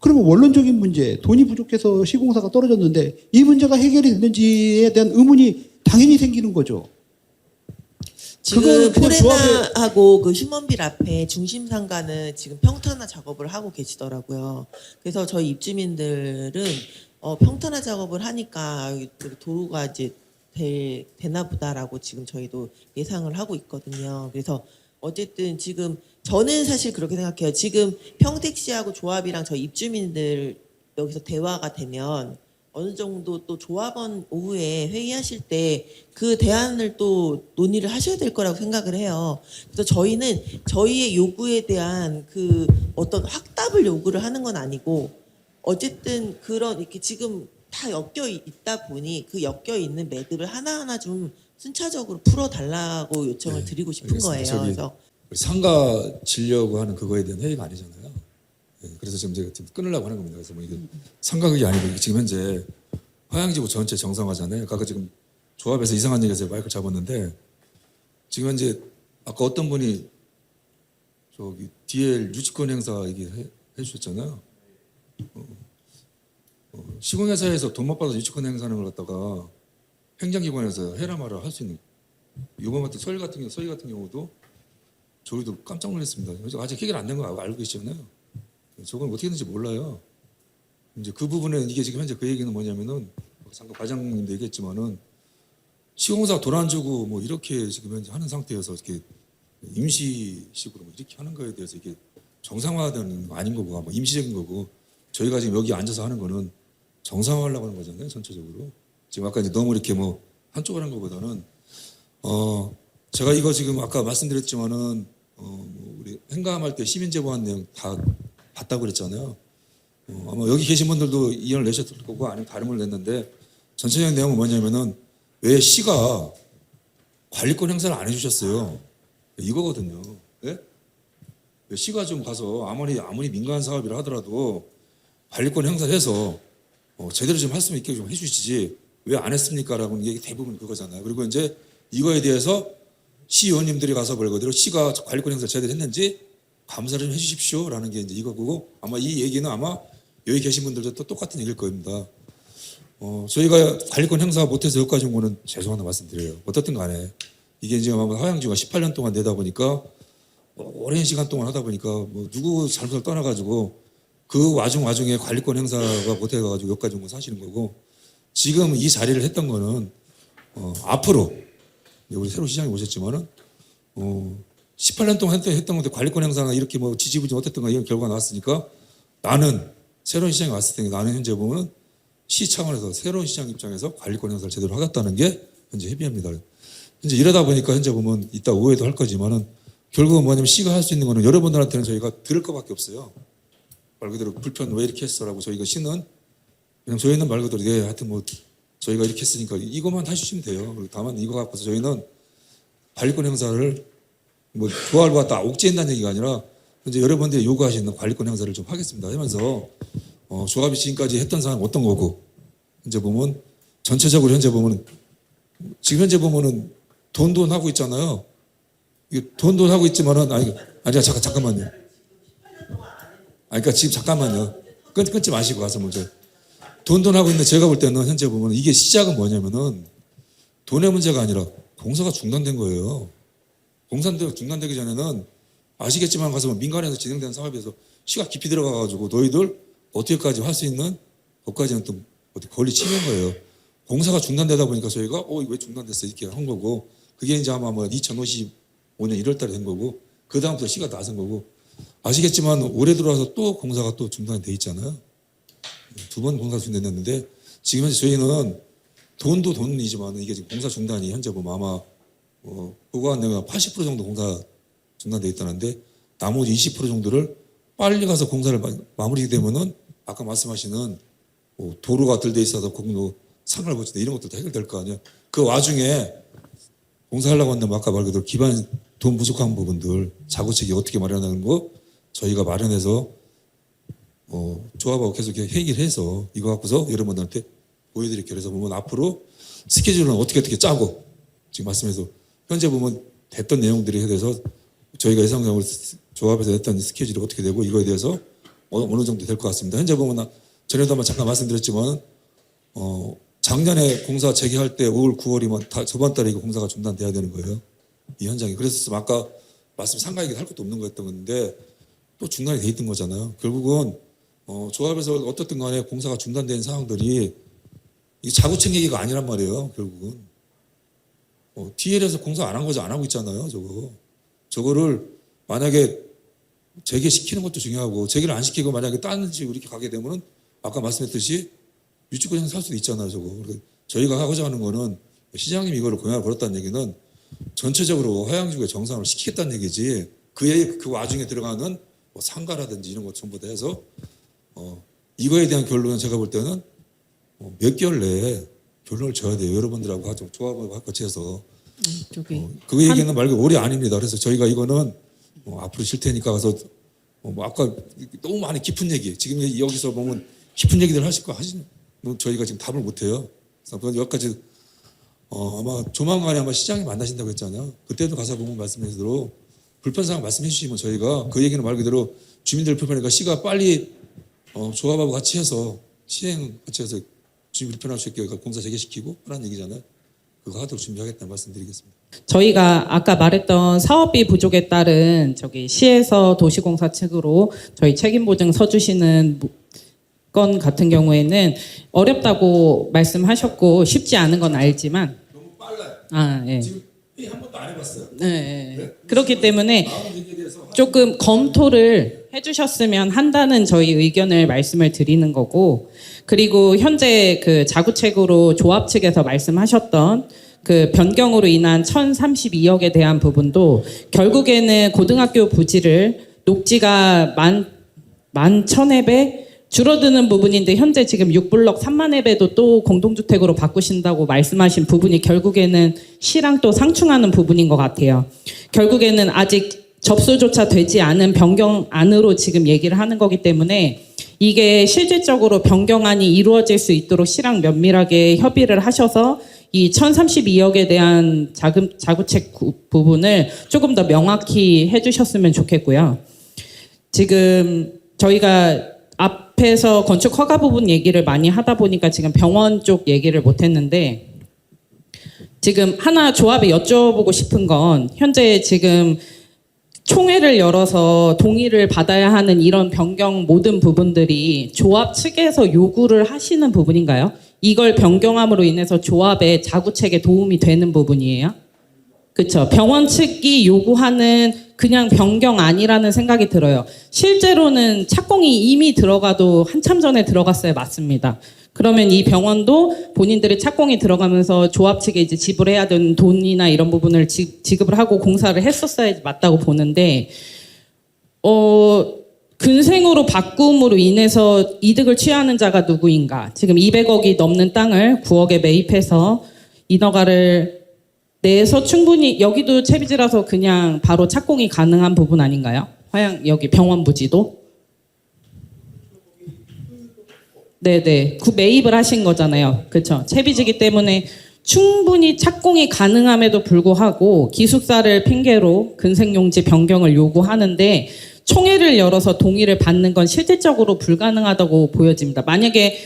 그러면 원론적인 문제, 돈이 부족해서 시공사가 떨어졌는데 이 문제가 해결이 됐는지에 대한 의문이 당연히 생기는 거죠. 지금 그냥 포레나하고 그 휴먼빌 앞에 중심상가는 지금 평탄화 작업을 하고 계시더라고요. 그래서 저희 입주민들은 평탄화 작업을 하니까 도로가 이제 되나 보다라고 지금 저희도 예상을 하고 있거든요. 그래서 어쨌든 지금 저는 사실 그렇게 생각해요. 지금 평택시하고 조합이랑 저희 입주민들 여기서 대화가 되면 어느 정도 또 조합원 오후에 회의하실 때 그 대안을 또 논의를 하셔야 될 거라고 생각을 해요. 그래서 저희는 저희의 요구에 대한 그 어떤 확답을 요구를 하는 건 아니고 어쨌든 그런 이렇게 지금 다 엮여 있다 보니 그 엮여 있는 매듭을 하나하나 좀 순차적으로 풀어달라고 요청을 드리고 싶은 거예요. 그래서 상가 지려고 하는 그거에 대한 회의가 아니잖아요. 그래서 지금 제가 끊으려고 하는 겁니다. 그래서 뭐 이게 상가극이 아니고 지금 현재 화양지구 전체 정상화잖아요. 아까 지금 조합에서 이상한 얘기해서 마이크를 잡았는데 지금 현재 아까 어떤 분이 저기 DL 유치권 행사 얘기해 주셨잖아요. 시공회사에서 돈 못 받아서 유치권 행사하는 걸 갖다가 행정기관에서 해라 마라 할 수 있는 이번 같은 서희 같은 경우도 저희도 깜짝 놀랐습니다. 아직 해결 안 된 거 알고 계시잖아요. 저건 어떻게 했는지 몰라요. 이제 그 부분에 이게 지금 현재 그 얘기는 뭐냐면은 잠깐 과장님도 얘기했지만은 시공사 돈 안 주고 뭐 이렇게 지금 현재 하는 상태여서 이렇게 임시식으로 뭐 이렇게 하는 거에 대해서 이게 정상화되는 거 아닌 거고 뭐 임시적인 거고 저희가 지금 여기 앉아서 하는 거는 정상화하려고 하는 거잖아요. 전체적으로. 지금 아까 이제 너무 이렇게 뭐 한쪽을 한 것보다는 제가 이거 지금 아까 말씀드렸지만은 뭐 우리 행감할 때 시민 제보한 내용 다 봤다고 그랬잖아요. 아마 여기 계신 분들도 이혼을 내셨을 거고 아니면 다른 걸 냈는데 전체적인 내용은 뭐냐면은 왜 시가 관리권 행사를 안 해주셨어요? 이거거든요. 네? 왜 시가 좀 가서 아무리 민간 사업이라 하더라도 관리권 행사를 해서 제대로 좀 할 수 있게 좀 해주시지 왜 안 했습니까라고 얘기 대부분 그거잖아요. 그리고 이제 이거에 대해서 시의원님들이 가서 말 그대로 시가 관리권 행사를 제대로 했는지 감사를 좀 해주십시오라는 게 이제 이거고 아마 이 얘기는 아마 여기 계신 분들도 또 똑같은 얘기일 겁니다. 저희가 관리권 행사 못해서 여기까지 온 거는 죄송하다 말씀드려요. 어떻든 간에 이게 지금 아마 화양지구가 18년 동안 내다 보니까 오랜 시간 동안 하다 보니까 뭐 누구 잘못을 떠나가지고 그 와중에 관리권 행사가 못해가지고 여기까지 온 건 사실인 거고 지금 이 자리를 했던 거는 앞으로 우리 새로 시장에 오셨지만은 18년 동안 했던 건데 관리권 행사가 이렇게 뭐 지지부진 어땠던가 이런 결과가 나왔으니까 나는 새로운 시장에 왔을 때 나는 현재 보면 시 차원에서 새로운 시장 입장에서 관리권 행사를 제대로 하겠다는 게 현재 협의합니다. 현재 이러다 보니까 현재 보면 이따 오해도 할 거지만은 결국은 뭐냐면 시가 할 수 있는 거는 여러분들한테는 저희가 들을 것밖에 없어요. 말 그대로 불편 왜 이렇게 했어라고 저희가 시는 그냥 저희는 말 그대로 네 하여튼 뭐 저희가 이렇게 했으니까 이것만 해주시면 돼요. 그리고 다만 이거 갖고서 저희는 관리권 행사를 뭐 조합을 갖다 옥죄한다는 얘기가 아니라 현재 여러분들이 요구하시는 관리권 행사를 좀 하겠습니다 하면서 조합이 지금까지 했던 상황이 어떤 거고 현재 보면 전체적으로 현재 보면 지금 현재 보면은 돈 하고 있잖아요. 이게 돈 하고 있지만은 아니 아니 잠깐만요. 그러니까 지금 잠깐만요. 끊지 마시고 가서 먼저 돈 하고 있는데 제가 볼 때는 현재 보면 이게 시작은 뭐냐면은 돈의 문제가 아니라 공사가 중단된 거예요. 공사가 중단되기 전에는 아시겠지만 가서 민간에서 진행되는 사업에서 시가 깊이 들어가가지고 너희들 어떻게까지 할 수 있는 것까지는 또 권리 침해인 거예요. 공사가 중단되다 보니까 저희가 이거 왜 중단됐어 이렇게 한 거고 그게 이제 아마 2055년 1월 달에 된 거고 그 다음부터 시가 나선 거고 아시겠지만 올해 들어와서 또 공사가 또 중단이 돼 있잖아요. 2번 공사 중단됐는데 지금 현재 저희는 돈도 돈이지만 이게 지금 공사 중단이 현재 보면 아마 보고한 내가 80% 정도 공사 중단돼 있다는데 나머지 20% 정도를 빨리 가서 공사를 마무리되면은 아까 말씀하시는 도로가 들돼 있어서 공로 상을 거치다 이런 것들도 해결될 거 아니에요. 그 와중에 공사하려고 한다면 아까 말 그대로 기반 돈 부족한 부분들 자구책이 어떻게 마련하는 거 저희가 마련해서 조합하고 계속 회의를 해서 이거 갖고서 여러분들한테 보여드릴게요. 그래서 보면 앞으로 스케줄은 어떻게 짜고 지금 말씀해서 현재 보면 됐던 내용들에 대해서 저희가 예상적으로 조합에서 했던 스케줄이 어떻게 되고 이거에 대해서 어느 정도 될 것 같습니다. 현재 보면 전에도 한번 잠깐 말씀드렸지만 작년에 공사 재개할 때 5월, 9월이면 저번 달에 이거 공사가 중단돼야 되는 거예요. 이 현장이. 그래서 아까 말씀 상가 얘기 할 것도 없는 거였던 건데 또 중단이 돼 있던 거잖아요. 결국은 조합에서 어떻든 간에 공사가 중단된 상황들이 이게 자구책 얘기가 아니란 말이에요. 결국은 TL에서 공사 안 한 거죠. 안 하고 있잖아요. 저거를 만약에 재개시키는 것도 중요하고 재개를 안 시키고 만약에 딴 집 이렇게 가게 되면은 아까 말씀했듯이 유치권에서 살 수도 있잖아요. 저희가 하고자 하는 거는 시장님이 이거를 공약을 걸었다는 얘기는 전체적으로 하양지구의 정상을 시키겠다는 얘기지 그 와중에 들어가는 상가라든지 이런 것 전부 다 해서 이거에 대한 결론은 제가 볼 때는 몇 개월 내에 결론을 줘야 돼요. 여러분들하고 조합을 같이 해서 그 얘기는 말고 올해 아닙니다. 그래서 저희가 이거는 앞으로 쉴 테니까 가서 아까 너무 많이 깊은 얘기 지금 여기서 보면 깊은 얘기들 하실 거 하시는 저희가 지금 답을 못 해요. 그래서 여기까지 아마 조만간에 아마 시장에 만나신다고 했잖아요. 그때도 가서 보면 말씀해 대로 불편사항 말씀해 주시면 저희가 그 얘기는 말 그대로 주민들 불편하니까 시가 빨리 조합하고 같이 해서 시행 같이 해서 주민 불편할 수 있게 공사 재개시키고 하라는 얘기잖아요. 그거 하도록 준비하겠다는 말씀드리겠습니다. 저희가 아까 말했던 사업비 부족에 따른 시에서 도시공사 측으로 저희 책임보증 서주시는 건 같은 경우에는 어렵다고 말씀하셨고 쉽지 않은 건 알지만 너무 빨라요. 지금 회의 한 번도 안 해봤어요. 네. 그렇기 때문에 조금 검토를 해주셨으면 한다는 저희 의견을 말씀을 드리는 거고 그리고 현재 그 자구책으로 조합 측에서 말씀하셨던 그 변경으로 인한 1,032억에 대한 부분도 결국에는 고등학교 부지를 녹지가 11,000회 줄어드는 부분인데 현재 지금 6블럭 3만 회배도 또 공동주택으로 바꾸신다고 말씀하신 부분이 결국에는 시랑 또 상충하는 부분인 것 같아요. 결국에는 아직 접수조차 되지 않은 변경안으로 지금 얘기를 하는 거기 때문에 이게 실질적으로 변경안이 이루어질 수 있도록 시랑 면밀하게 협의를 하셔서 이 1,032억에 대한 자구책 부분을 조금 더 명확히 해주셨으면 좋겠고요. 지금 저희가 앞에서 건축 허가 부분 얘기를 많이 하다 보니까 지금 병원 쪽 얘기를 못했는데 지금 하나 조합에 여쭤보고 싶은 건 현재 지금 총회를 열어서 동의를 받아야 하는 이런 변경 모든 부분들이 조합 측에서 요구를 하시는 부분인가요? 이걸 변경함으로 인해서 조합의 자구책에 도움이 되는 부분이에요? 그렇죠. 병원 측이 요구하는 그냥 변경안이라는 생각이 들어요. 실제로는 착공이 이미 들어가도 한참 전에 들어갔어야 맞습니다. 그러면 이 병원도 본인들의 착공이 들어가면서 조합 측에 이제 지불해야 되는 돈이나 이런 부분을 지급을 하고 공사를 했었어야지 맞다고 보는데, 근생으로 바꿈으로 인해서 이득을 취하는 자가 누구인가? 지금 200억이 넘는 땅을 9억에 매입해서 인허가를 내서 충분히 여기도 채비지라서 그냥 바로 착공이 가능한 부분 아닌가요? 여기 병원 부지도? 네네. 매입을 하신 거잖아요. 그렇죠. 채비지기 때문에 충분히 착공이 가능함에도 불구하고 기숙사를 핑계로 근생용지 변경을 요구하는데 총회를 열어서 동의를 받는 건 실질적으로 불가능하다고 보여집니다. 만약에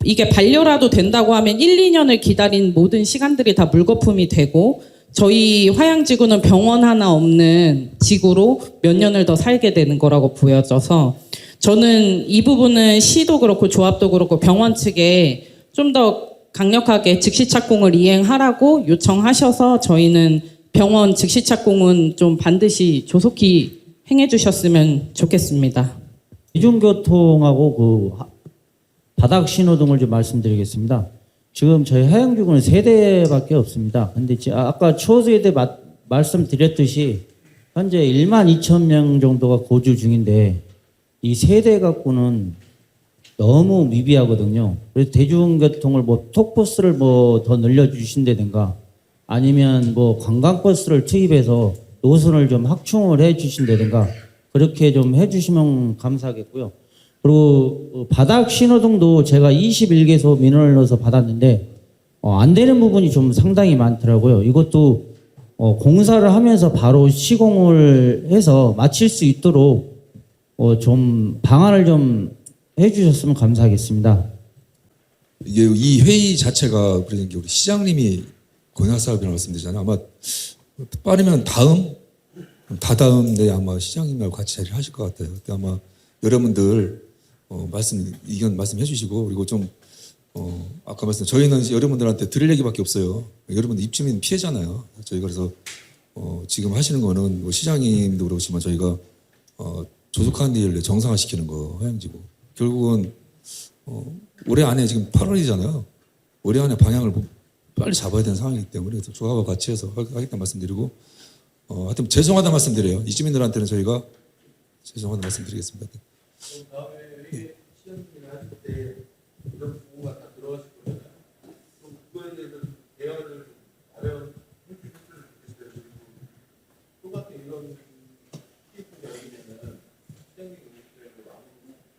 이게 반려라도 된다고 하면 1, 2년을 기다린 모든 시간들이 다 물거품이 되고 저희 화양지구는 병원 하나 없는 지구로 몇 년을 더 살게 되는 거라고 보여져서 저는 이 부분은 시도 그렇고 조합도 그렇고 병원 측에 좀 더 강력하게 즉시 착공을 이행하라고 요청하셔서 저희는 병원 즉시 착공은 좀 반드시 조속히 행해 주셨으면 좋겠습니다. 대중교통하고 그 바닥 신호등을 좀 말씀드리겠습니다. 지금 저희 하양주구는 3대밖에 없습니다. 근데 아까 초세대 말씀드렸듯이 현재 1만 2천 명 정도가 거주 중인데 이 3대 갖고는 너무 미비하거든요. 그래서 대중교통을 뭐 톡버스를 뭐 더 늘려주신다든가 아니면 뭐 관광버스를 투입해서 노선을 좀 확충을 해주신다든가 그렇게 좀 해주시면 감사하겠고요. 그리고 바닥 신호등도 제가 21개소 민원을 넣어서 받았는데 안 되는 부분이 좀 상당히 많더라고요. 이것도 공사를 하면서 바로 시공을 해서 마칠 수 있도록 좀 방안을 좀 해주셨으면 감사하겠습니다. 이게 이 회의 자체가 그러니까 우리 시장님이 권한 사업이라고 말씀드리잖아요. 아마 빠르면 다다음 내 아마 시장님하고 같이 자리를 하실 것 같아요. 그때 아마 여러분들 의견 말씀해 주시고 그리고 좀 아까 말씀 저희는 여러분들한테 들을 얘기밖에 없어요. 여러분들 입주민 피해잖아요. 저희가 그래서 지금 하시는 거는 뭐 시장님도 그렇지만 저희가 조속한 일을 정상화시키는 거 화양지구 결국은 올해 안에 지금 8월이잖아요. 올해 안에 방향을 빨리 잡아야 되는 상황이기 때문에 조합과 같이 해서 하겠다는 말씀드리고 하여튼 죄송하다는 말씀드려요. 이주민들한테는 저희가 죄송하다는 말씀드리겠습니다. 다음에 시장님이 하실 때 이런 부분가 다 들어가실 거잖아요. 그럼 그거에 대해서 대화를 마련해 주셨으면 좋겠어요. 똑같은 이런 케이스가 여기되면 시장님이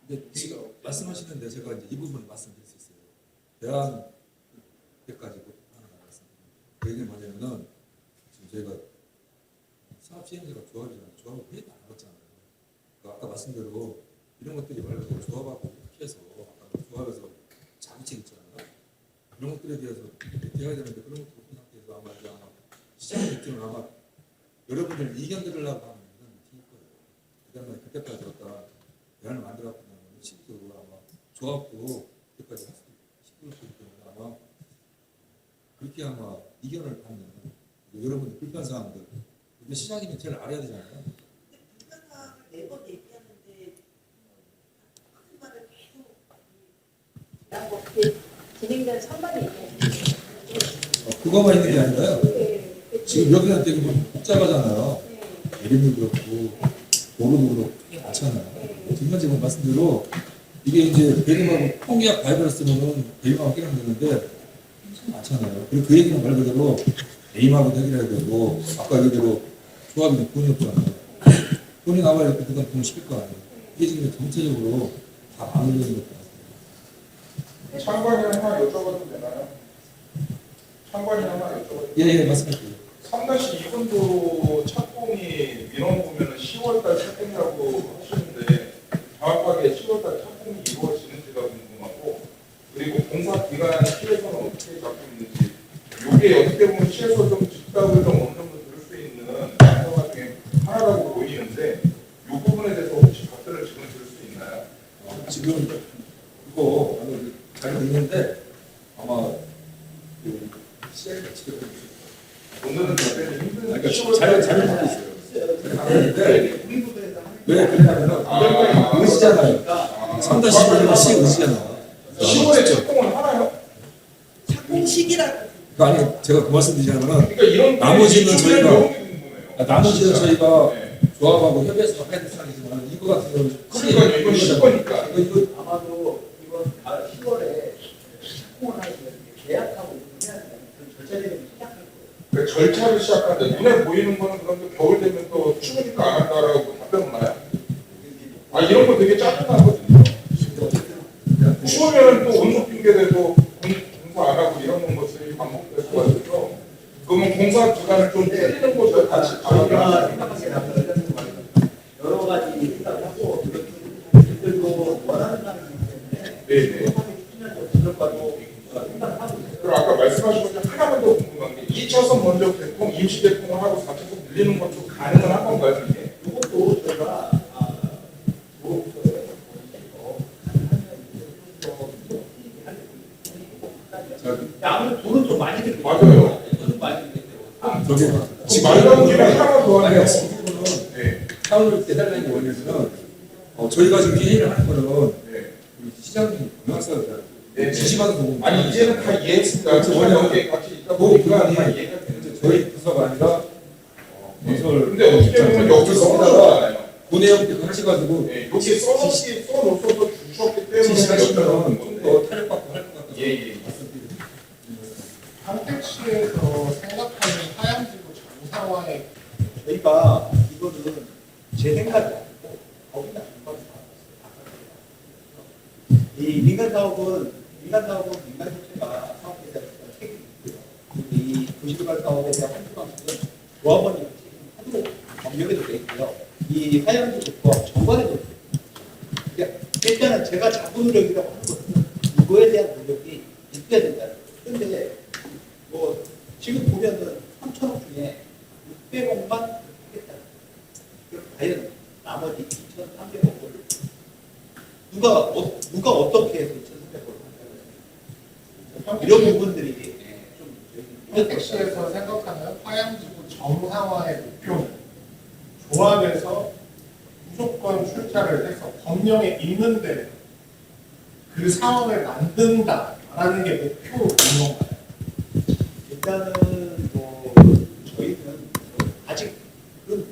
근데 지금 말씀하시는데 제가 이제 이 부분을 말씀드릴 수 있어요. 대한 때까지 하나 말씀드립니다. 그 얘기는 뭐냐면은 지금 저희가 사업 시행자가 조합이잖아요. 조합을 회의도 안 하잖아요. 그러니까 아까 말씀대로 이런 것들이 말고 조합하고 해서 아까 조합에서 자기책 있잖아요. 그런 것들에 대해서 대화해야 되는데 그런 것도 없는 상태에서 아마 시장 입장은 아마 여러분들 의견 들으려고 하는 이런 느낌일 거예요. 그다음에 그때까지 어떤 대안을 만들어갖고 나면 쉽도록 아마 조합도 그때까지 할 수 있기 때문에 아마 그렇게 아마 의견을 받는 여러분들 불편사항들 근데 시장님이 제일 알아야 되잖아요. 불편사항을 매번 얘기하는데 하는 말을 계속 진행된 선반이 있고 그거만 있는 게 아니라요. 지금 여기는 되게 뭐 복잡하잖아요. 예림도 그렇고 도로도 그렇고 많잖아요. 지금 제가 말씀대로 이게 이제 배림하고 통계학 바이브를 쓰면은 배림하고 해결하면 되는데 참 많잖아요. 그리고 그 얘기는 말 그대로 에임하고도 해결해야 되고 아까 얘기대로 조합이 돈이 없잖아요. 돈이 나와야 그 부담 돈을 시킬 거 아니에요. 이게 지금 전체적으로 다 막으려는 것 같아요. 참관인 하나 여쭤봐도 되나요? 참관인 하나 여쭤봐도 예, 말씀하세요. 3-2번도 착공이 민원 보면은 10월달 착공이라고 하시는데 정확하게 10월달 착공이 이루어지는지가 궁금하고 그리고 공사 기간 시에서는 어떻게 잡고 있는지 이게 어떻게 보면 시에서 좀 즉답을 좀 어느 정도 들을 수 있는 안정화 중에 하나라고 보이는데 이 부분에 대해서 혹시 답변을 지금 들을 수 있나요? 지금 그거 잘 있는데 아마 그 시장이 지금 오늘은 답변이 힘든 그러니까 잘 듣고 있어요. 그런데 왜 그러냐면 의지잖아요. 3-10은 시 의지잖아요. 10월에 착공을 하나요? 착공 시기라고. 아니 제가 그 말씀드리자면은 그러니까 이런 나머지는 저희가 나머지는 저희가 조합하고 협의해서 해야 될 사항이지만 이거 같은 경우는 그러니까 이건 10거니까 이거 아마도 이번 10월에 착공을 하시면 계약하고 해야 되는 그런 절차들이 시작할 거예요. 그 절차를 시작하는데 눈에 보이는 거는 그런데 겨울 되면 또 추우니까 안 한다라고 답변 없나요? 아 이런 거 되게 짜증나거든요. 추우면 또 온수 핑계 대고 공사 안 하고 이런 것들이 반복될 것 같아요. 공사 기간을 좀 줄이는 것을 같이 저희가 생각하시는 여러 가지 생각하고 들고 원하는 사람이기 때문에 네네. 들어가도 생각하고 있어요. 그리고 아까 말씀하신 것 중에 하나만 더 궁금한 게 2차선 먼저 개통, 임시 개통을 하고 4차선 늘리는 것도 가능은 한 건가요, 이게? 이것도 저희가 아무래도 돈은 좀 많이 들고 맞아요. 돈은 많이 들고 지금 말하는 김에 하나만 더 하네요. 네. 사업을 대달라는 원에서는 저희가 지금 회의를 하는 거는 네. 우리 시장님 경영사들 네. 지시받은 부분. 아니 이제는 다 이해했습니다. 그렇죠. 저희 연계 같이 있다 보니까 다 이해가 되는데 저희 부서가 아니라 건설. 근데 어떻게 보면 여기 써놓잖아요. 분해형 하셔가지고 네, 여기 써놓어서 주셨기 때문에 지시하시면 좀더 타협받고 할 것 같아요. 예예. 평택시에서 생각하는 하양지구 정상화의 저희가 이거는 제 생각이 아니고 거기다 이 민간 사업은 민간 전체가 사업에 대한 책임이 있고요. 이 도시개발 사업에 대한 환수 방식은 조합원이 책임을 하도록 명령에도 되어 있고요. 이 하양지구가 정관에도 되어 있습니다. 일단은 제가 자구 노력이라고 하는 것은 이거에 대한 노력이 있어야 된다는 거예요. 그런데 뭐 지금 보면은 3천억 중에 600억만 하겠다. 그럼 과연 나머지 2,300억을 누가 어떻게 해서 2,300억을 한다고 이런 부분들이 좀 평택시에서 생각하는 하양지구 정상화의 목표는 조합에서 무조건 출자를 해서 법령에 있는데 그 상황을 만든다라는 게 목표인 건가요? 일단은 뭐 저희는 아직 그런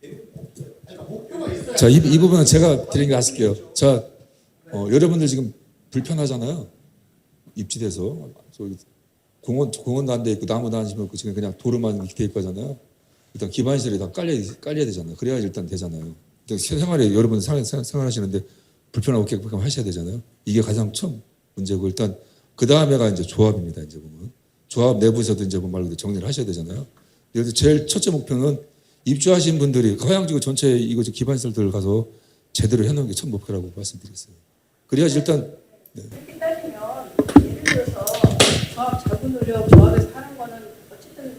내용이 없어요. 그러니까 목표가 있어요. 자, 이 부분은 제가 드린 게 하실게요. 자, 여러분들 지금 불편하잖아요. 입지돼서 저기 공원도 안 돼 있고 나무도 안 심었고 지금 그냥 도로만 이렇게 돼 있고 하잖아요. 일단 기반 시설이 다 깔려야 되잖아요. 그래야 일단 되잖아요. 생활에 여러분 생활하시는데 불편하고 깨끗하게 하셔야 되잖아요. 이게 가장 처음 문제고 일단 그 다음에가 이제 조합입니다. 이제 보면 조합 내부에서도 이제 말 그대로 정리를 하셔야 되잖아요. 그래서 제일 첫째 목표는 입주하신 분들이 하양지구 전체 이거 기반 시설들 가서 제대로 해놓은 게 첫 목표라고 말씀드렸어요. 그래야지 일단 그렇게 따지면 예를 들어서 조합 자구 노력 조합에서 하는 거는 어쨌든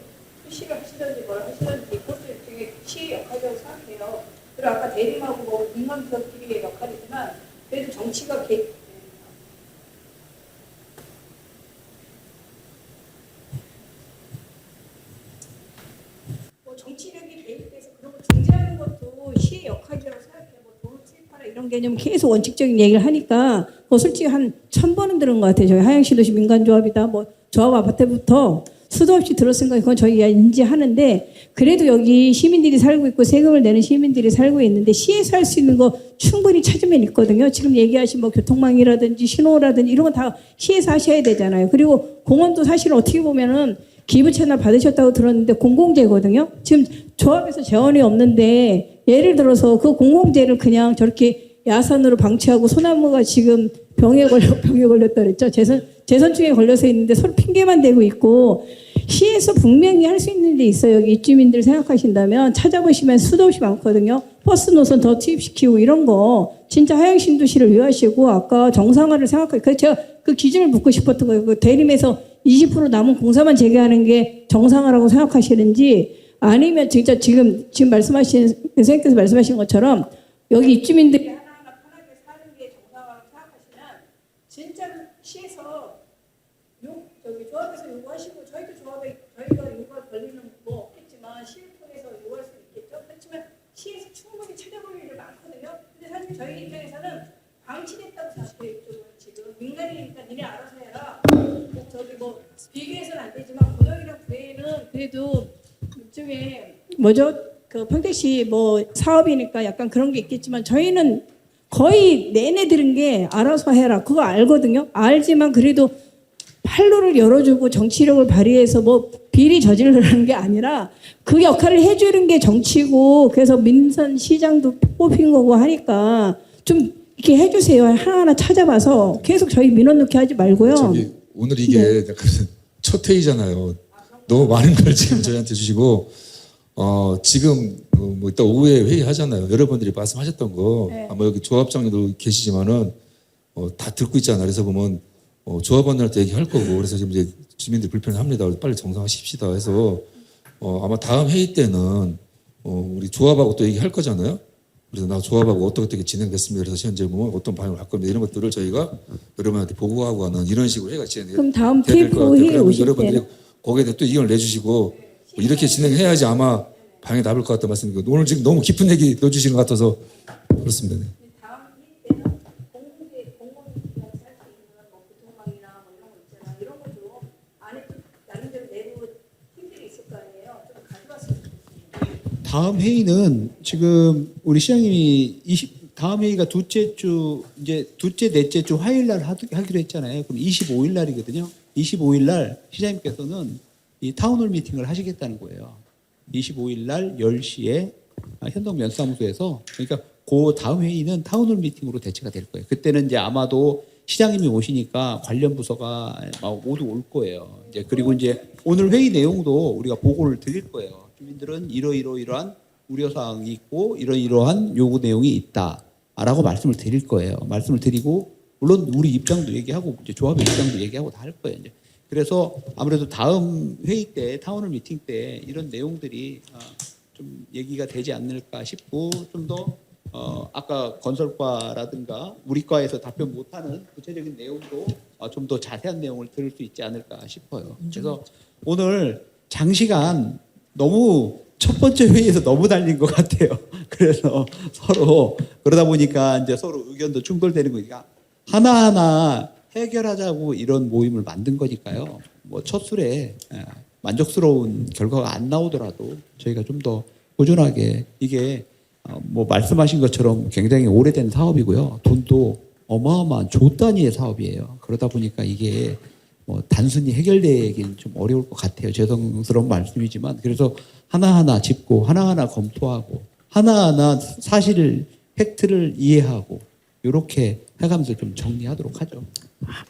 표시를 하시든지 뭘 하시든지 그것도 일종의 시의 역할이라고 생각해요. 그리고 아까 대림하고 뭐 민간기업끼리의 역할이지만 그래도 정치가 뭐 정치력이 개입돼서 그런 거 중재하는 것도 시의 역할이라고 생각해요. 뭐 도로 투입하라 이런 개념 계속 원칙적인 얘기를 하니까 그거 솔직히 한 1000번은 들은 것 같아요. 저희 하양시도시 민간조합이다 뭐 조합 아파트부터 수도 없이 들었으니까 그건 저희가 인지하는데 그래도 여기 시민들이 살고 있고 세금을 내는 시민들이 살고 있는데 시에서 할 수 있는 거 충분히 찾으면 있거든요. 지금 얘기하신 뭐 교통망이라든지 신호라든지 이런 건 다 시에서 하셔야 되잖아요. 그리고 공원도 사실 어떻게 보면은 기부 채널 받으셨다고 들었는데 공공재거든요. 지금 조합에서 재원이 없는데 예를 들어서 그 공공재를 그냥 저렇게 야산으로 방치하고 소나무가 지금 병에 걸렸다 그랬죠. 재선충에 걸려서 있는데 서로 핑계만 대고 있고 시에서 분명히 할 수 있는 데 있어요. 여기 입주민들 생각하신다면 찾아보시면 수도 없이 많거든요. 버스 노선 더 투입시키고 이런 거 진짜 하양신도시를 위하시고 아까 정상화를 생각하고 제가 그 기준을 묻고 싶었던 거예요. 그 대림에서 20% 남은 공사만 재개하는 게 정상화라고 생각하시는지 아니면 진짜 지금 말씀하신 선생님께서 말씀하신 것처럼 여기 입주민들이 하나하나 편하게 사는 게 정상화라고 생각하시면 진짜 시에서 조합에서 요구하시고 저희가 요구할 권리는 뭐 없겠지만 시를 통해서 요구할 수 있겠죠. 그렇지만 시에서 충분히 찾아볼 일이 많거든요. 근데 사실 저희 입장에서는 방치됐다고 생각해요. 이쪽은 지금 민간이니까 니네 알아서 해라. 뭐 비교해서는 안 되지만 고령이랑 부회는 그래도 이쪽에 뭐죠? 그 평택시 뭐 사업이니까 약간 그런 게 있겠지만 저희는 거의 내내 들은 게 알아서 해라. 그거 알거든요. 알지만 그래도 판로를 열어주고 정치력을 발휘해서 뭐 비리 저지르는 게 아니라 그 역할을 해주는 게 정치고 그래서 민선 시장도 뽑힌 거고 하니까 좀 이렇게 해주세요. 하나하나 찾아봐서 계속 저희 민원 넣기 하지 말고요. 오늘 이게 약간 첫 회의잖아요. 너무 많은 걸 지금 저희한테 주시고 지금 뭐 이따 오후에 회의하잖아요. 여러분들이 말씀하셨던 거 네. 아마 여기 조합장님도 계시지만은 다 듣고 있잖아요. 그래서 보면 조합원들한테 얘기할 거고 그래서 지금 이제 주민들이 불편합니다. 빨리 정상화시킵시다 해서 아마 다음 회의 때는 우리 조합하고 또 얘기할 거잖아요. 그래서 나 조합하고 어떻게 진행됐습니다. 그래서 현재 뭐 어떤 방향을 갈 겁니다. 이런 것들을 저희가 여러분한테 보고하고 하는 이런 식으로 회의가 진행돼야 그럼 다음 될것 TF 같아요. 회의 그러면 오실 여러분들이 때는 거기에 대해 또 의견을 내주시고 뭐 이렇게 진행해야지 아마 방향이 나쁠 것 같다 말씀드리고 오늘 지금 너무 깊은 얘기 넣어주시는 것 같아서 그렇습니다. 네. 다음 회의는 지금 우리 시장님이 다음 회의가 둘째 넷째 주 화요일 날 하기로 했잖아요. 그럼 25일 날이거든요. 25일 날 시장님께서는 이 타운홀 미팅을 하시겠다는 거예요. 25일 날 10시에 현동 면사무소에서 그러니까 그 다음 회의는 타운홀 미팅으로 대체가 될 거예요. 그때는 이제 아마도 시장님이 오시니까 관련 부서가 모두 올 거예요. 이제 그리고 이제 오늘 회의 내용도 우리가 보고를 드릴 거예요. 주민들은 이러이러한 우려사항이 있고 이러이러한 요구 내용이 있다라고 말씀을 드릴 거예요. 말씀을 드리고 물론 우리 입장도 얘기하고 이제 조합의 입장도 얘기하고 다 할 거예요. 이제. 그래서 아무래도 다음 회의 때 타운홀 미팅 때 이런 내용들이 좀 얘기가 되지 않을까 싶고 좀 더 아까 건설과라든가 우리 과에서 답변 못하는 구체적인 내용도 좀 더 자세한 내용을 들을 수 있지 않을까 싶어요. 그래서 오늘 장시간 너무 첫 번째 회의에서 너무 달린 것 같아요. 그래서 서로 그러다 보니까 이제 서로 의견도 충돌되는 거니까 하나하나 해결하자고 이런 모임을 만든 거니까요. 뭐 첫 술에 만족스러운 결과가 안 나오더라도 저희가 좀 더 꾸준하게 이게 뭐 말씀하신 것처럼 굉장히 오래된 사업이고요. 돈도 어마어마한 조 단위의 사업이에요. 그러다 보니까 이게 뭐 단순히 해결되긴 좀 어려울 것 같아요. 죄송스러운 말씀이지만 그래서 하나하나 짚고 하나하나 검토하고 하나하나 사실을 팩트를 이해하고 이렇게 해가면서 좀 정리하도록 하죠.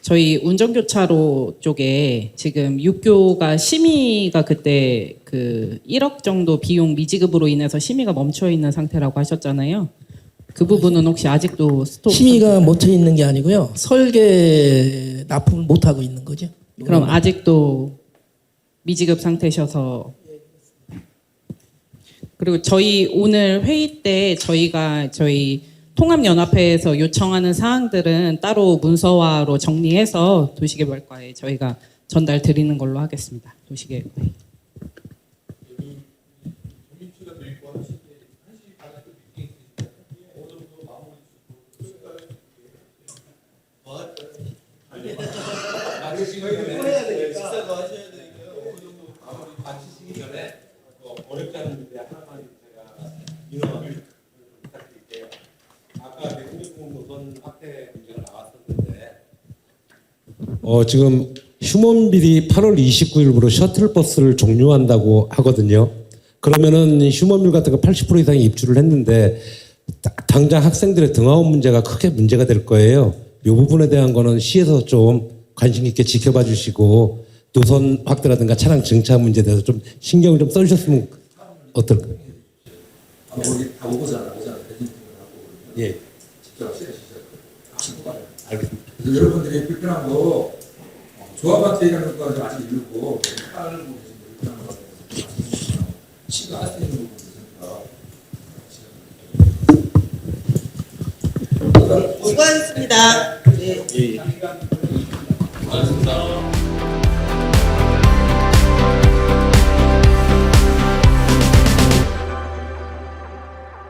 저희 운전교차로 쪽에 지금 육교가 심의가 그때 그 1억 정도 비용 미지급으로 인해서 심의가 멈춰 있는 상태라고 하셨잖아요. 그 부분은 혹시 아직도 스톱? 심의가 멈춰 있는 게 아니고요. 설계 납품을 못 하고 있는 거죠. 그럼 아직도 미지급 상태셔서. 그리고 저희 오늘 회의 때 저희 통합연합회에서 요청하는 사항들은 따로 문서화로 정리해서 도시개발과에 저희가 전달 드리는 걸로 하겠습니다. 도시개발과에. 어렵지 않은데 하나만 제가 민원을 부탁드릴게요. 아까 대국립공무원 확대 문제가 나왔었는데 지금 휴먼빌이 8월 29일부로 셔틀버스를 종료한다고 하거든요. 그러면은 휴먼빌 같은 거 80% 이상이 입주를 했는데 당장 학생들의 등하원 문제가 크게 문제가 될 거예요. 이 부분에 대한 거는 시에서 좀 관심 있게 지켜봐 주시고 노선 확대라든가 차량 증차 문제에 대해서 좀 신경을 좀 써주셨으면 어떨까요? 우리 다 오잖아. 예. 직접 하시죠. 알겠습니다. 여러분들이 불편한 거 조합한테 얘기하는 거 아직 이르고 빨고 계신 불편한 거 시가 할 수 있는 부분 있으니까 수고하셨습니다. 네. 고맙습니다.